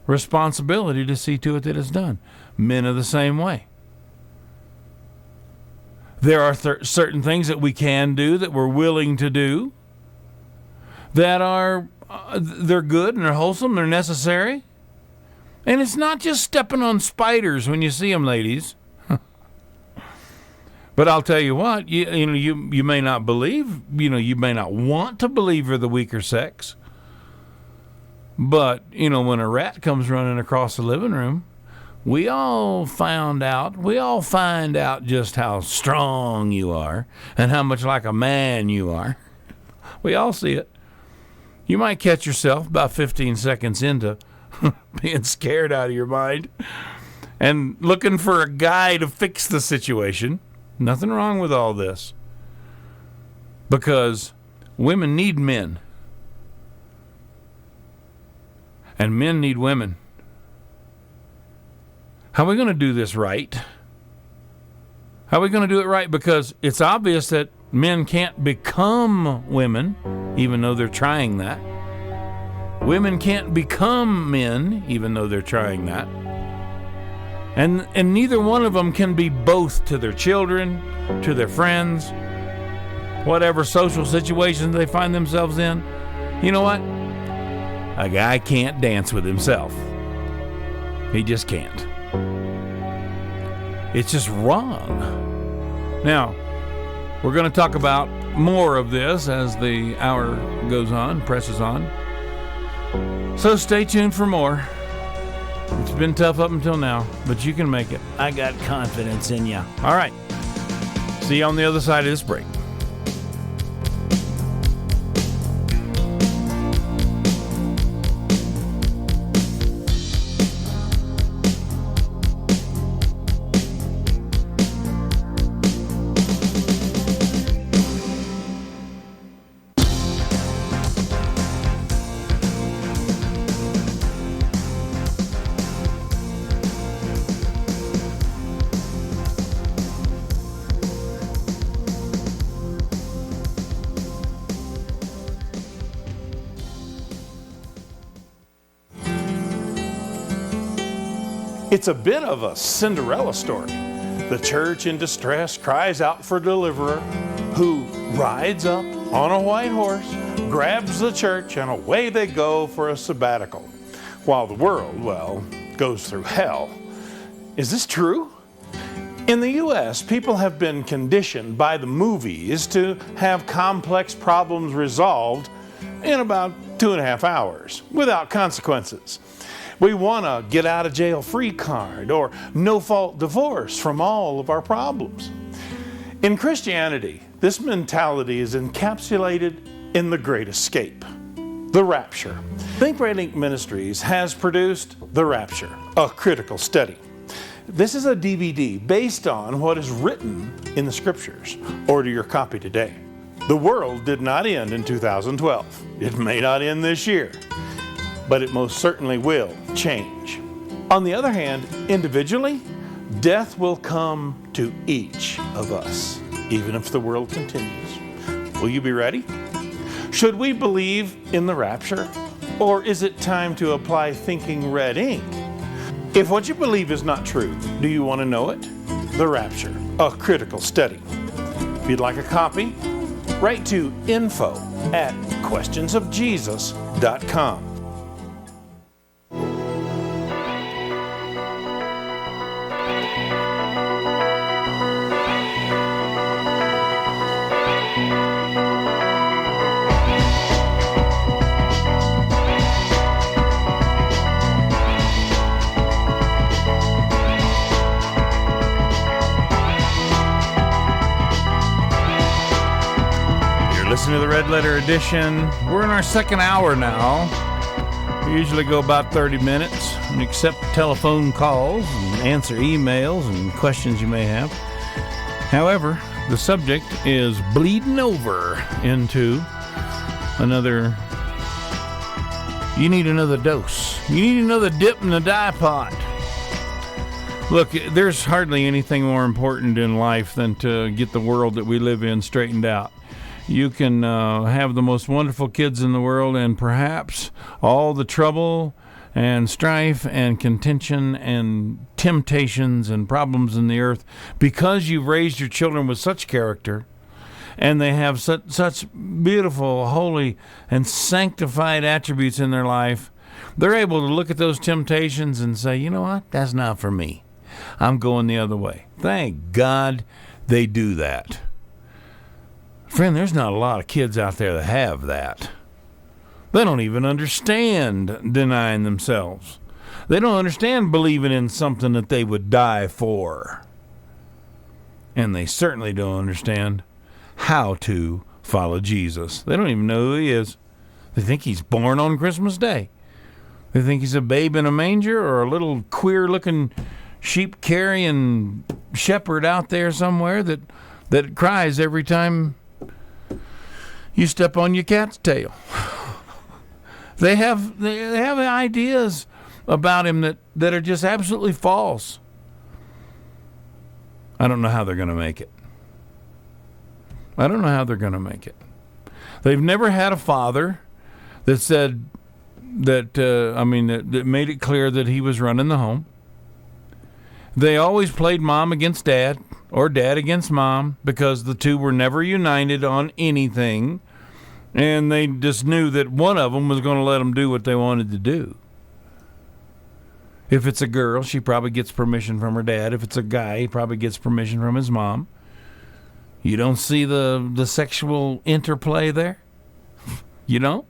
responsibility to see to it that it's done. Men are the same way. There are certain things that we can do, that we're willing to do, that are they're good and they're wholesome, they're necessary. And it's not just stepping on spiders when you see them, ladies. But I'll tell you what, you may not believe, you may not want to believe you're the weaker sex. But, when a rat comes running across the living room, we all find out just how strong you are and how much like a man you are. We all see it. You might catch yourself about 15 seconds into being scared out of your mind and looking for a guy to fix the situation. Nothing wrong with all this. Because women need men. And men need women. How are we going to do this right? How are we going to do it right? Because it's obvious that men can't become women, even though they're trying that. Women can't become men, even though they're trying that. And neither one of them can be both to their children, to their friends, whatever social situations they find themselves in. You know what? A guy can't dance with himself. He just can't. It's just wrong. Now, we're going to talk about more of this as the hour goes on, presses on. So stay tuned for more. It's been tough up until now, but you can make it. I got confidence in you. All right. See you on the other side of this break. It's a bit of a Cinderella story. The church in distress cries out for a deliverer who rides up on a white horse, grabs the church, and away they go for a sabbatical, while the world, goes through hell. Is this true? In the U.S., people have been conditioned by the movies to have complex problems resolved in about 2.5 hours without consequences. We want a get out of jail free card or no-fault divorce from all of our problems. In Christianity, this mentality is encapsulated in the Great Escape, the Rapture. Think Red Ink Ministries has produced The Rapture, a critical study. This is a DVD based on what is written in the Scriptures. Order your copy today. The world did not end in 2012. It may not end this year, but it most certainly will change. On the other hand, individually, death will come to each of us, even if the world continues. Will you be ready? Should we believe in the rapture, or is it time to apply thinking red ink? If what you believe is not true, do you want to know it? The Rapture, a critical study. If you'd like a copy, write to info@questionsofjesus.com. Listening to the Red Letter Edition. We're in our second hour now. We usually go about 30 minutes and accept telephone calls and answer emails and questions you may have. However, the subject is bleeding over into another. You need another dose. You need another dip in the dye pot. Look, there's hardly anything more important in life than to get the world that we live in straightened out. You can have the most wonderful kids in the world, and perhaps all the trouble and strife and contention and temptations and problems in the earth, because you've raised your children with such character, and they have such beautiful, holy, and sanctified attributes in their life, they're able to look at those temptations and say, you know what, that's not for me. I'm going the other way. Thank God they do that. Friend, there's not a lot of kids out there that have that. They don't even understand denying themselves. They don't understand believing in something that they would die for. And they certainly don't understand how to follow Jesus. They don't even know who he is. They think he's born on Christmas Day. They think he's a babe in a manger or a little queer-looking sheep-carrying shepherd out there somewhere that cries every time you step on your cat's tail. They have ideas about him that are just absolutely false. I don't know how they're going to make it. I don't know how they're going to make it. They've never had a father that said that made it clear that he was running the home. They always played mom against dad or dad against mom because the two were never united on anything, and they just knew that one of them was going to let them do what they wanted to do. If it's a girl, she probably gets permission from her dad. If it's a guy, he probably gets permission from his mom. You don't see the sexual interplay there? You don't?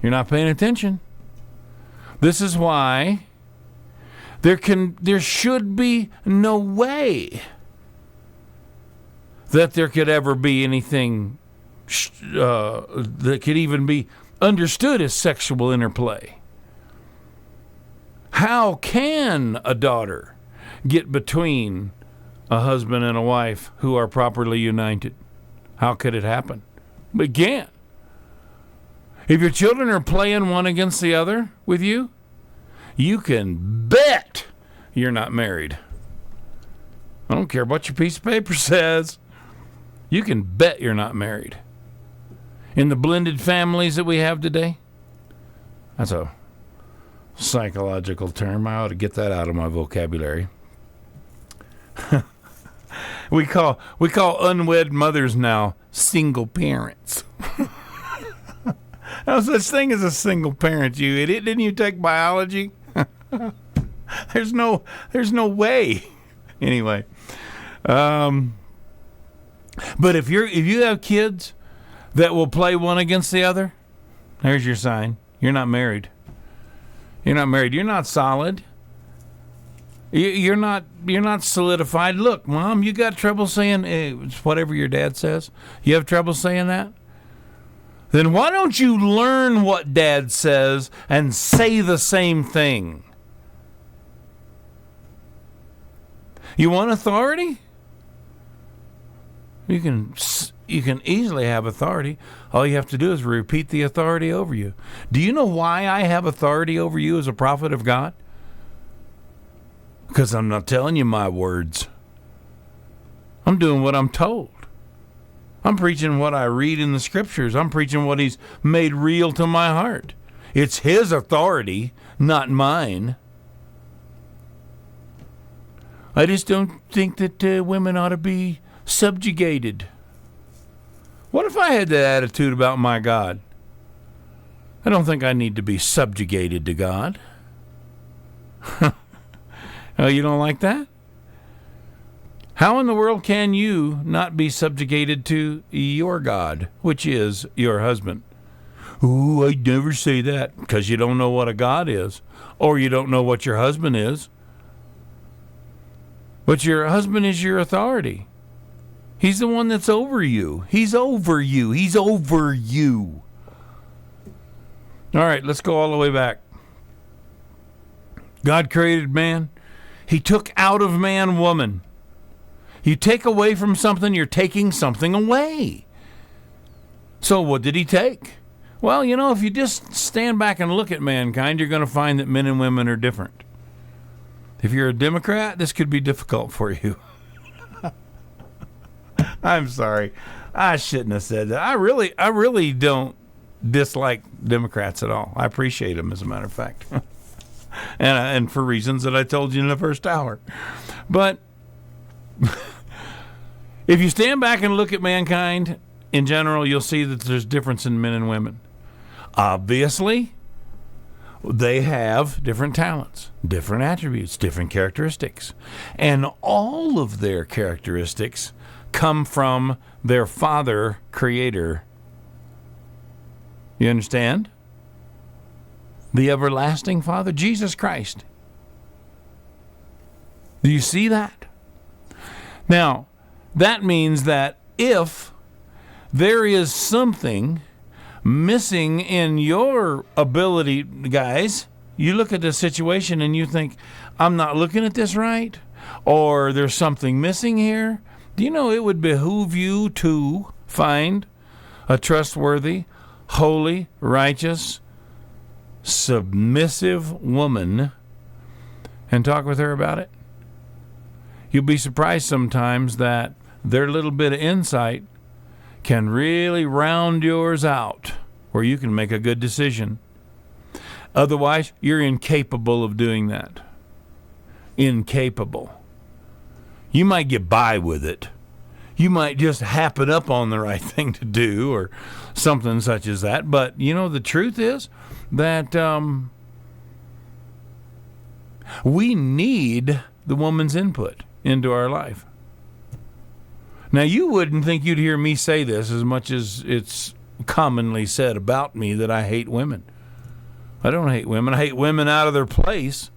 You're not paying attention. This is why there should be no way that there could ever be anything that could even be understood as sexual interplay. How can a daughter get between a husband and a wife who are properly united? How could it happen? It can't. If your children are playing one against the other with you, you can bet you're not married. I don't care what your piece of paper says. You can bet you're not married. In the blended families that we have today, that's a psychological term. I ought to get that out of my vocabulary. We call unwed mothers now single parents. No such thing as a single parent, you idiot. Didn't you take biology? There's no way. Anyway, but if you have kids that will play one against the other, there's your sign. You're not married. You're not married. You're not solid. You're not solidified. Look, Mom, you got trouble saying whatever your dad says. You have trouble saying that? Then why don't you learn what Dad says and say the same thing? You want authority? You can you can easily have authority. All you have to do is repeat the authority over you. Do you know why I have authority over you as a prophet of God? Because I'm not telling you my words. I'm doing what I'm told. I'm preaching what I read in the scriptures. I'm preaching what he's made real to my heart. It's his authority, not mine. I just don't think that women ought to be subjugated. What if I had that attitude about my God? I don't think I need to be subjugated to God. Oh, you don't like that? How in the world can you not be subjugated to your God, which is your husband? Ooh, I'd never say that, because you don't know what a God is, or you don't know what your husband is. But your husband is your authority. He's the one that's over you. He's over you. He's over you. All right, let's go all the way back. God created man. He took out of man woman. You take away from something, you're taking something away. So what did he take? Well, you know, if you just stand back and look at mankind, you're going to find that men and women are different. If you're a Democrat, this could be difficult for you. I'm sorry. I shouldn't have said that. I really don't dislike Democrats at all. I appreciate them, as a matter of fact. and for reasons that I told you in the first hour. But if you stand back and look at mankind in general, you'll see that there's difference in men and women. Obviously, they have different talents, different attributes, different characteristics. And all of their characteristics come from their Father Creator. You understand? The everlasting Father, Jesus Christ. Do you see that? Now, that means that if there is something missing in your ability, guys, you look at the situation and you think, I'm not looking at this right, or there's something missing here. Do you know it would behoove you to find a trustworthy, holy, righteous, submissive woman and talk with her about it? You'll be surprised sometimes that their little bit of insight can really round yours out where you can make a good decision. Otherwise, you're incapable of doing that. Incapable. You might get by with it. You might just happen up on the right thing to do or something such as that. But, you know, the truth is that we need the woman's input into our life. Now, you wouldn't think you'd hear me say this as much as it's commonly said about me that I hate women. I don't hate women. I hate women out of their place.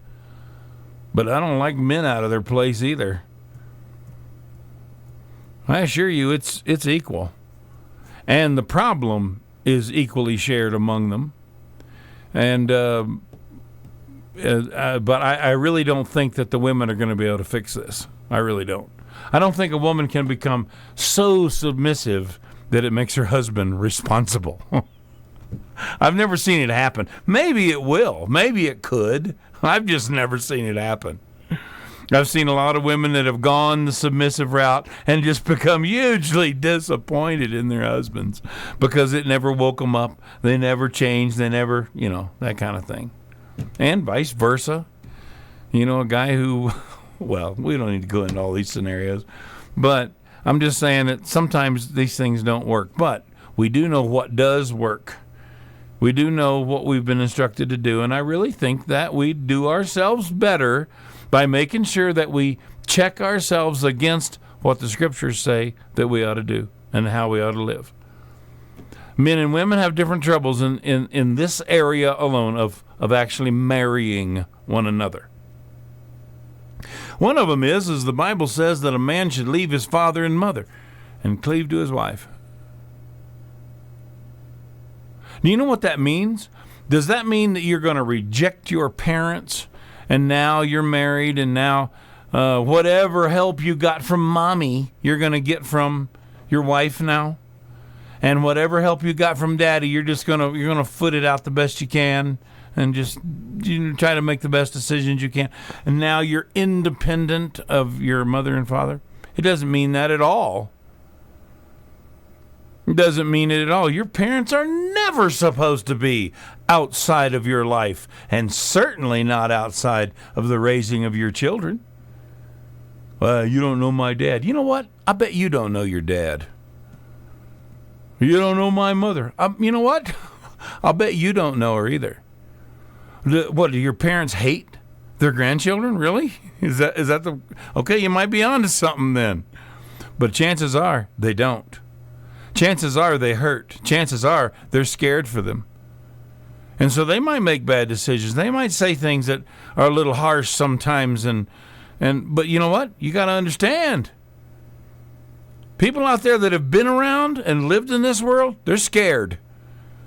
But I don't like men out of their place either. I assure you it's equal. And the problem is equally shared among them. And but I really don't think that the women are going to be able to fix this. I really don't. I don't think a woman can become so submissive that it makes her husband responsible. I've never seen it happen. Maybe it will. Maybe it could. I've just never seen it happen. I've seen a lot of women that have gone the submissive route and just become hugely disappointed in their husbands because it never woke them up. They never changed. They never, you know, that kind of thing. And vice versa. You know, a guy who, well, we don't need to go into all these scenarios, but I'm just saying that sometimes these things don't work. But we do know what does work. We do know what we've been instructed to do, and I really think that we do ourselves better by making sure that we check ourselves against what the scriptures say that we ought to do and how we ought to live. Men and women have different troubles in this area alone of actually marrying one another. One of them is the Bible says that a man should leave his father and mother and cleave to his wife. Do you know what that means? Does that mean that you're going to reject your parents and now you're married and now whatever help you got from mommy, you're going to get from your wife now, and whatever help you got from Daddy, you're gonna foot it out the best you can, and just try to make the best decisions you can. And now you're independent of your mother and father. It doesn't mean that at all. It doesn't mean it at all. Your parents are never supposed to be outside of your life, and certainly not outside of the raising of your children. You don't know my dad. You know what? I bet you don't know your dad. You don't know my mother. You know what? I'll bet you don't know her either. What, do your parents hate their grandchildren? Really? Is that the... Okay, you might be onto something then. But chances are they don't. Chances are they hurt. Chances are they're scared for them. And so they might make bad decisions. They might say things that are a little harsh sometimes. But you know what? You got to understand. People out there that have been around and lived in this world, they're scared.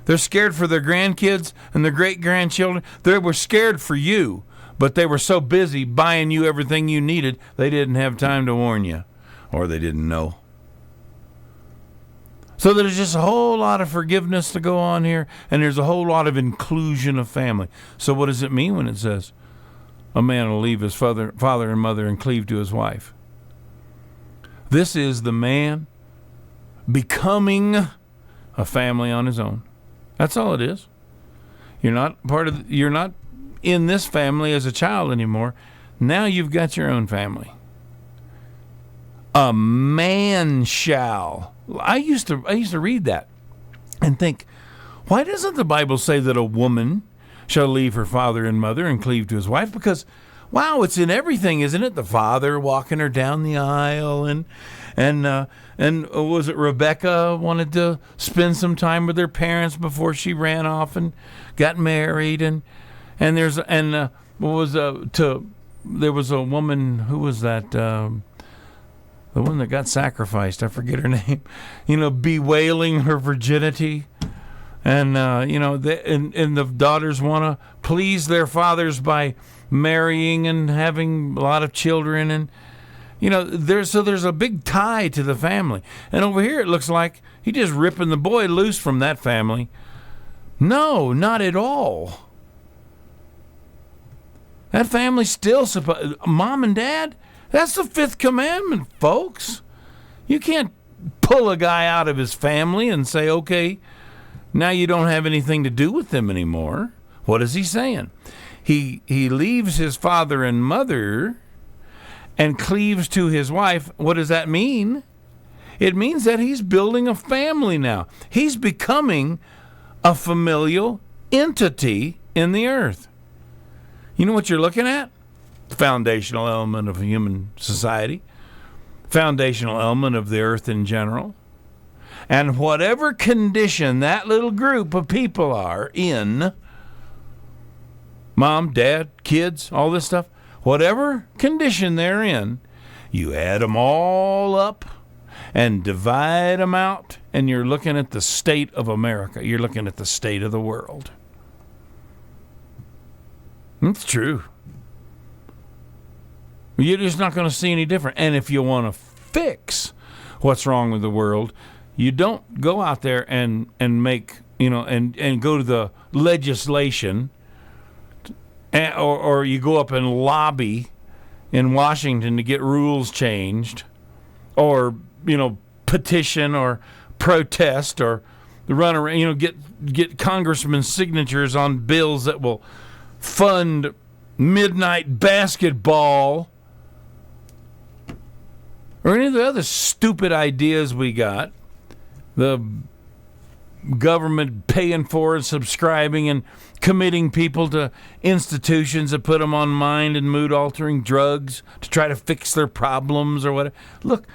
They're scared for their grandkids and their great-grandchildren. They were scared for you, but they were so busy buying you everything you needed, they didn't have time to warn you, or they didn't know. So there's just a whole lot of forgiveness to go on here, and there's a whole lot of inclusion of family. So what does it mean when it says a man will leave his father and mother and cleave to his wife? This is the man becoming a family on his own. That's all it is. You're not you're not in this family as a child anymore. Now you've got your own family. A man shall. I used to read that and think, why doesn't the Bible say that a woman shall leave her father and mother and cleave to his wife? Because, wow, it's in everything, isn't it? The father walking her down the aisle, and was it Rebecca wanted to spend some time with her parents before she ran off and got married, there was a woman, who was that? The one that got sacrificed, I forget her name, bewailing her virginity. And, and the daughters want to please their fathers by marrying and having a lot of children. And, there's a big tie to the family. And over here, it looks like he's just ripping the boy loose from that family. No, not at all. That family's still mom and dad. That's the fifth commandment, folks. You can't pull a guy out of his family and say, okay, now you don't have anything to do with them anymore. What is he saying? He leaves his father and mother and cleaves to his wife. What does that mean? It means that he's building a family now. He's becoming a familial entity in the earth. You know what you're looking at? Foundational element of human society, foundational element of the earth in general. And whatever condition that little group of people are in, mom, dad, kids, all this stuff, whatever condition they're in, you add them all up and divide them out, and you're looking at the state of America. You're looking at the state of the world. It's true. You're just not going to see any different. And if you want to fix what's wrong with the world, you don't go out there and make, and go to the legislation, or you go up and lobby in Washington to get rules changed, or, petition or protest, or run around, get congressmen's signatures on bills that will fund midnight basketball, or any of the other stupid ideas we got, the government paying for and subscribing and committing people to institutions that put them on mind and mood-altering drugs to try to fix their problems or whatever. Look,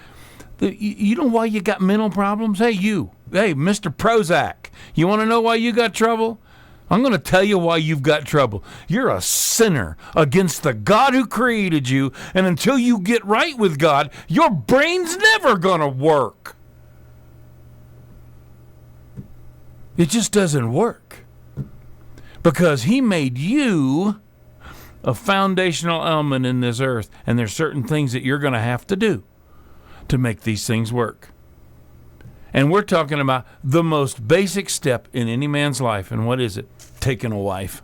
you know why you got mental problems? Hey, Mr. Prozac, you want to know why you got trouble? I'm going to tell you why you've got trouble. You're a sinner against the God who created you, and until you get right with God, your brain's never going to work. It just doesn't work. Because he made you a foundational element in this earth, and there's certain things that you're going to have to do to make these things work. And we're talking about the most basic step in any man's life. And what is it? Taking a wife.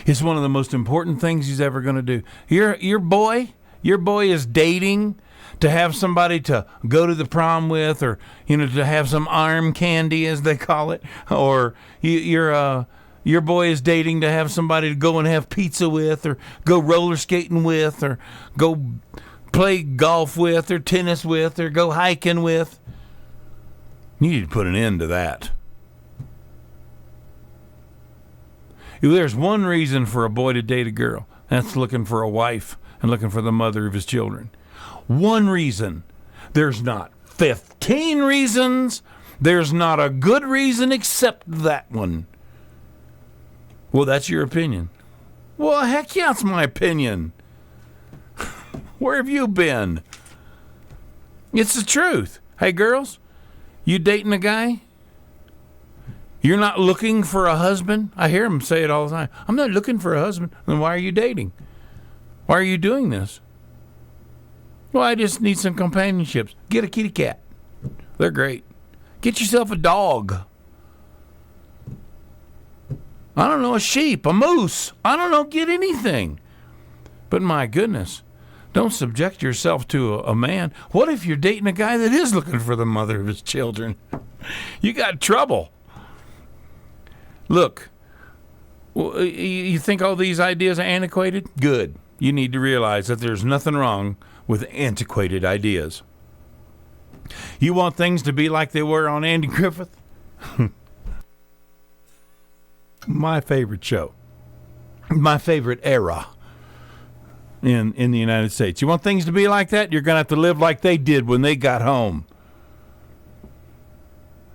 It's one of the most important things he's ever going to do. Your boy is dating to have somebody to go to the prom with, or to have some arm candy, as they call it, or your boy is dating to have somebody to go and have pizza with, or go roller skating with, or go play golf with, or tennis with, or go hiking with. You need to put an end to that. There's one reason for a boy to date a girl. That's looking for a wife and looking for the mother of his children. One reason. There's not 15 reasons. There's not a good reason except that one. Well, that's your opinion. Well, heck yeah, it's my opinion. Where have you been? It's the truth. Hey, girls, you dating a guy? You're not looking for a husband? I hear them say it all the time. I'm not looking for a husband. Then why are you dating? Why are you doing this? Well, I just need some companionships. Get a kitty cat. They're great. Get yourself a dog. I don't know, a sheep, a moose. I don't know, get anything. But my goodness, don't subject yourself to a man. What if you're dating a guy that is looking for the mother of his children? You got trouble. Look, you think all these ideas are antiquated? Good. You need to realize that there's nothing wrong with antiquated ideas. You want things to be like they were on Andy Griffith? My favorite show. My favorite era in the United States. You want things to be like that? You're going to have to live like they did when they got home.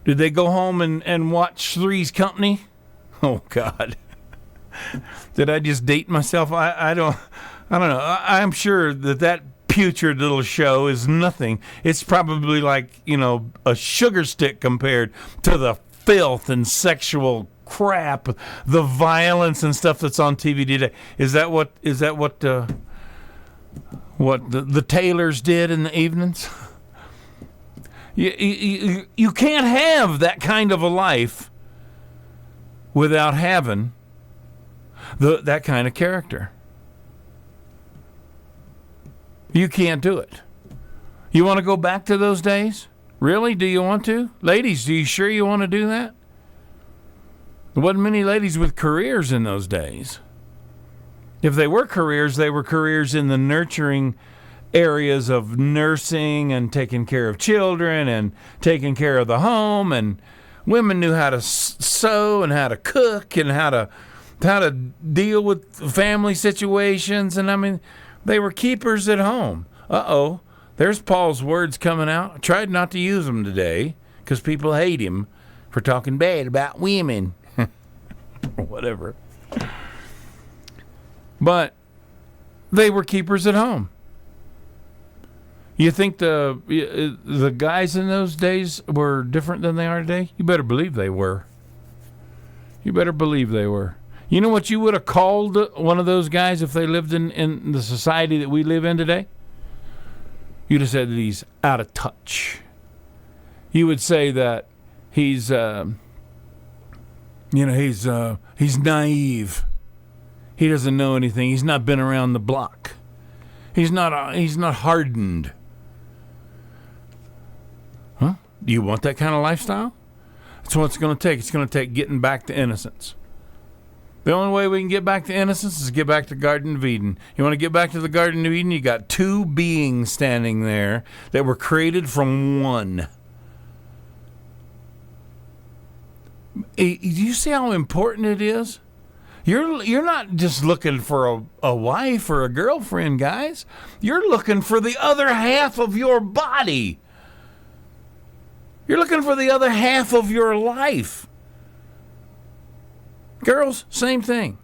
Did they go home and watch Three's Company? Oh, God. Did I just date myself? I don't know. I'm sure that putrid little show is nothing. It's probably like, a sugar stick compared to the filth and sexual crap, the violence and stuff that's on TV today. Is that what the Taylors did in the evenings? You can't have that kind of a life without having that kind of character. You can't do it. You want to go back to those days? Really? Do you want to? Ladies, are you sure you want to do that? There wasn't many ladies with careers in those days. If they were careers in the nurturing areas of nursing and taking care of children and taking care of the home, and women knew how to sew and how to cook and how to deal with family situations, and they were keepers at home. There's Paul's words coming out. I tried not to use them today because people hate him for talking bad about women. Or whatever. But they were keepers at home. You think the guys in those days were different than they are today? You better believe they were. You better believe they were. You know what you would have called one of those guys if they lived in the society that we live in today? You'd have said that he's out of touch. You would say that he's naive. He doesn't know anything. He's not been around the block. He's not hardened. Huh? Do you want that kind of lifestyle? That's what it's going to take. It's going to take getting back to innocence. The only way we can get back to innocence is to get back to Garden of Eden. You want to get back to the Garden of Eden? You got two beings standing there that were created from one. Do you see how important it is? You're not just looking for a wife or a girlfriend, guys. You're looking for the other half of your body. You're looking for the other half of your life. Girls, same thing.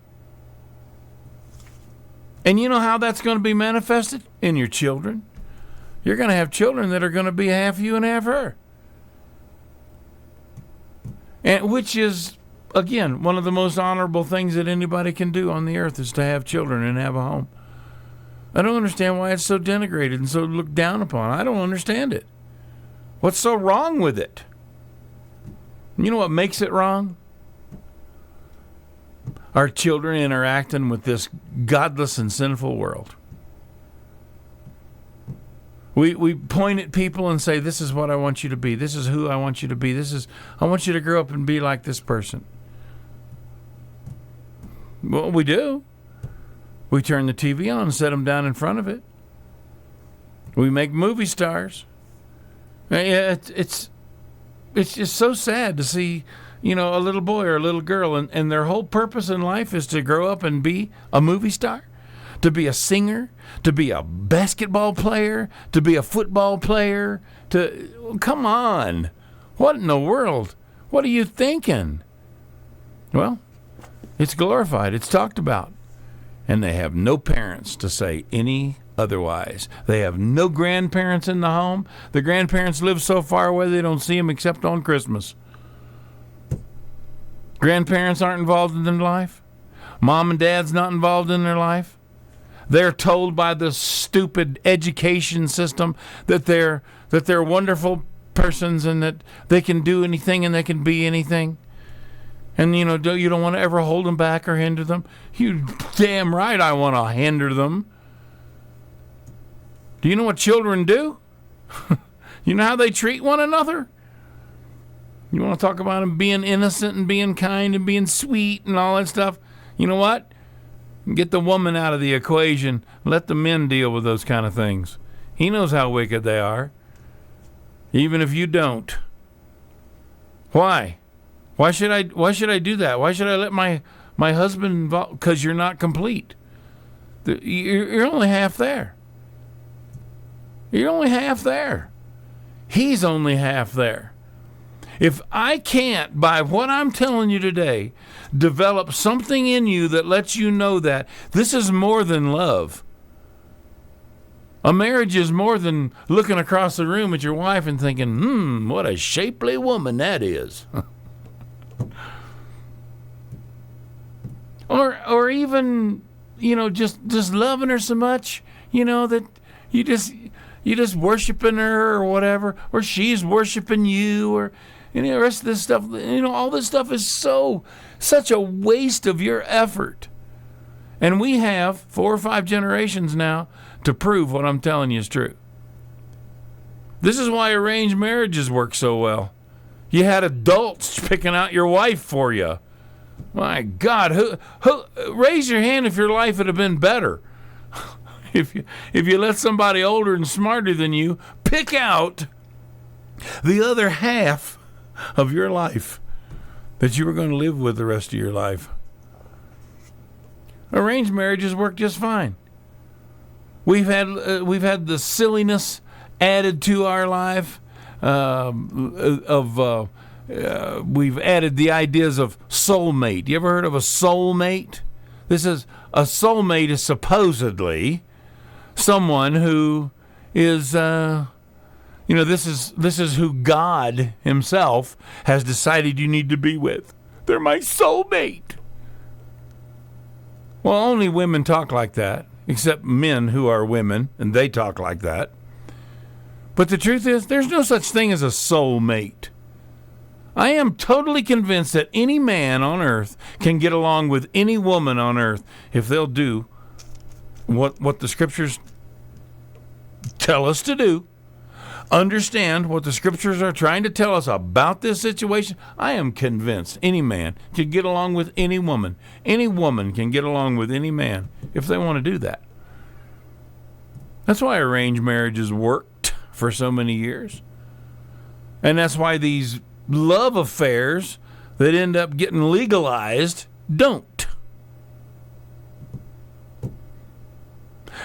And you know how that's going to be manifested? In your children. You're going to have children that are going to be half you and half her. And which is, again, one of the most honorable things that anybody can do on the earth is to have children and have a home. I don't understand why it's so denigrated and so looked down upon. I don't understand it. What's so wrong with it? You know what makes it wrong? Our children interacting with this godless and sinful world. We point at people and say, this is what I want you to be. This is who I want you to be. I want you to grow up and be like this person. Well, we do. We turn the TV on and set them down in front of it. We make movie stars. It's just so sad to see, a little boy or a little girl, and their whole purpose in life is to grow up and be a movie star, to be a singer, to be a basketball player, to be a football player. Come on. What in the world? What are you thinking? Well, it's glorified. It's talked about. And they have no parents to say any otherwise. They have no grandparents in the home. The grandparents live so far away they don't see them except on Christmas. Grandparents aren't involved in their life. Mom and dad's not involved in their life. They're told by the stupid education system that they're wonderful persons and that they can do anything and they can be anything. And, you don't want to ever hold them back or hinder them. You damn right I want to hinder them. Do you know what children do? You know how they treat one another? You want to talk about them being innocent and being kind and being sweet and all that stuff? You know what? Get the woman out of the equation. Let the men deal with those kind of things. He knows how wicked they are. Even if you don't. Why? Why should I do that? Why should I let my husband involve? Because you're not complete. You're only half there. You're only half there. He's only half there. If I can't, by what I'm telling you today, develop something in you that lets you know that this is more than love. A marriage is more than looking across the room at your wife and thinking, what a shapely woman that is. Or even, just loving her so much, that you just worshiping her or whatever, or she's worshiping you, or the rest of this stuff. All this stuff is such a waste of your effort. And we have 4 or 5 generations now to prove what I'm telling you is true. This is why arranged marriages work so well. You had adults picking out your wife for you. My God, who raise your hand if your life would have been better. If you let somebody older and smarter than you pick out the other half of your life that you were going to live with the rest of your life. Arranged marriages work just fine. We've had the silliness added to our life we've added the ideas of soulmate. You ever heard of a soulmate? A soulmate is supposedly someone who is, this is who God himself has decided you need to be with. They're my soulmate. Well, only women talk like that, except men who are women, and they talk like that. But the truth is, there's no such thing as a soulmate. I am totally convinced that any man on earth can get along with any woman on earth if they'll do what the scriptures tell us to do. Understand what the scriptures are trying to tell us about this situation. I am convinced any man can get along with any woman. Any woman can get along with any man if they want to do that. That's why arranged marriages worked for so many years. And that's why these love affairs that end up getting legalized don't.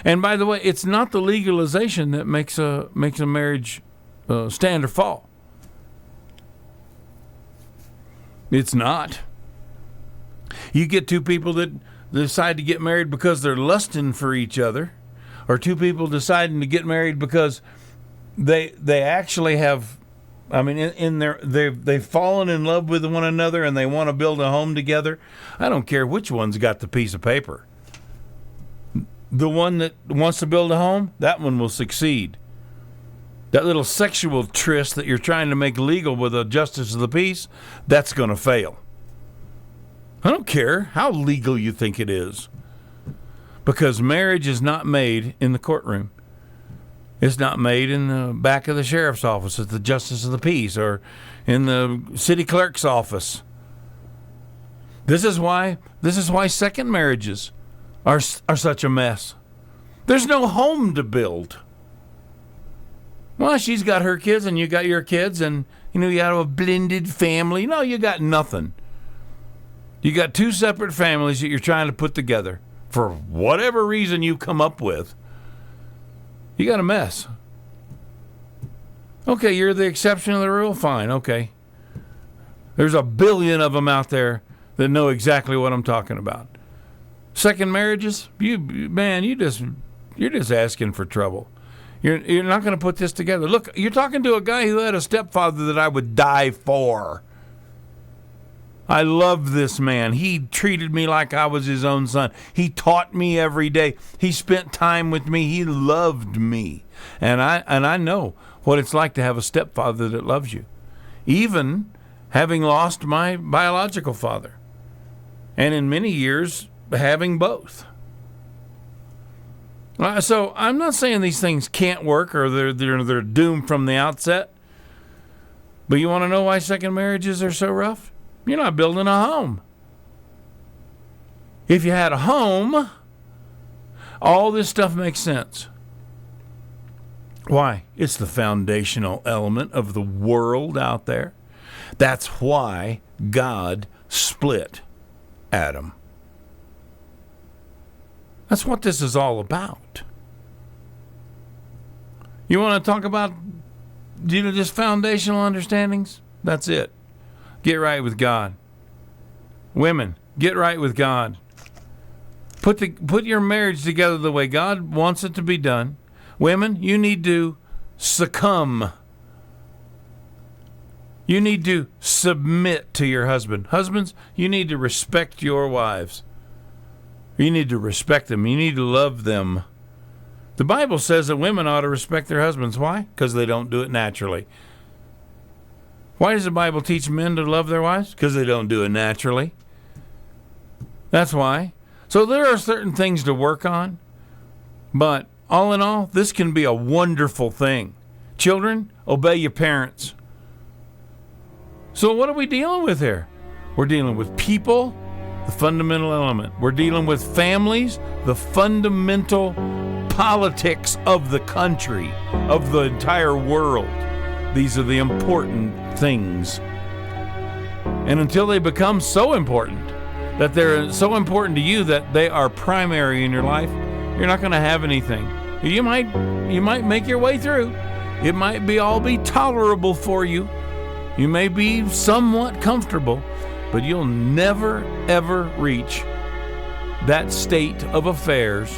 And by the way, it's not the legalization that makes a marriage stand or fall. It's not. You get two people that decide to get married because they're lusting for each other, or two people deciding to get married because they actually have, they've fallen in love with one another and they want to build a home together. I don't care which one's got the piece of paper. The one that wants to build a home, that one will succeed. That little sexual tryst that you're trying to make legal with a justice of the peace, that's going to fail. I don't care how legal you think it is. Because marriage is not made in the courtroom. It's not made in the back of the sheriff's office at the justice of the peace or in the city clerk's office. This is why second marriages are such a mess. There's no home to build. Well, she's got her kids and you got your kids, and you have a blended family. No, you got nothing. You got two separate families that you're trying to put together for whatever reason you come up with. You got a mess. Okay, you're the exception to the rule. Fine, okay. There's a billion of them out there that know exactly what I'm talking about. Second marriages, you're just asking for trouble. You're not going to put this together. Look, you're talking to a guy who had a stepfather that I would die for. I love this man. He treated me like I was his own son. He taught me every day. He spent time with me. He loved me. And I know what it's like to have a stepfather that loves you. Even having lost my biological father. And in many years, having both. So I'm not saying these things can't work or they're doomed from the outset. But you want to know why second marriages are so rough? You're not building a home. If you had a home, all this stuff makes sense. Why? It's the foundational element of the world out there. That's why God split Adam. That's what this is all about. You want to talk about just foundational understandings? That's it. Get right with God. Women, get right with God. Put your marriage together the way God wants it to be done. Women, you need to succumb. You need to submit to your husband. Husbands, you need to respect your wives. You need to respect them. You need to love them. The Bible says that women ought to respect their husbands. Why? Because they don't do it naturally. Why does the Bible teach men to love their wives? Because they don't do it naturally. That's why. So there are certain things to work on. But all in all, this can be a wonderful thing. Children, obey your parents. So what are we dealing with here? We're dealing with people, the fundamental element. We're dealing with families, the fundamental politics of the country, of the entire world. These are the important things. And until they become so important, that they're so important to you that they are primary in your life, you're not going to have anything. You might make your way through. It might all be tolerable for you. You may be somewhat comfortable, but you'll never, ever reach that state of affairs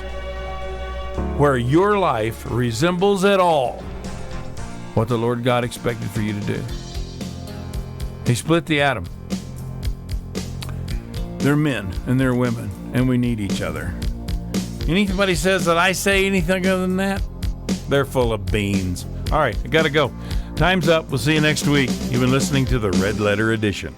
where your life resembles at all what the Lord God expected for you to do. He split the atom. They're men and they're women, and we need each other. Anybody says that I say anything other than that, they're full of beans. All right, I got to go. Time's up. We'll see you next week. You've been listening to the Red Letter Edition.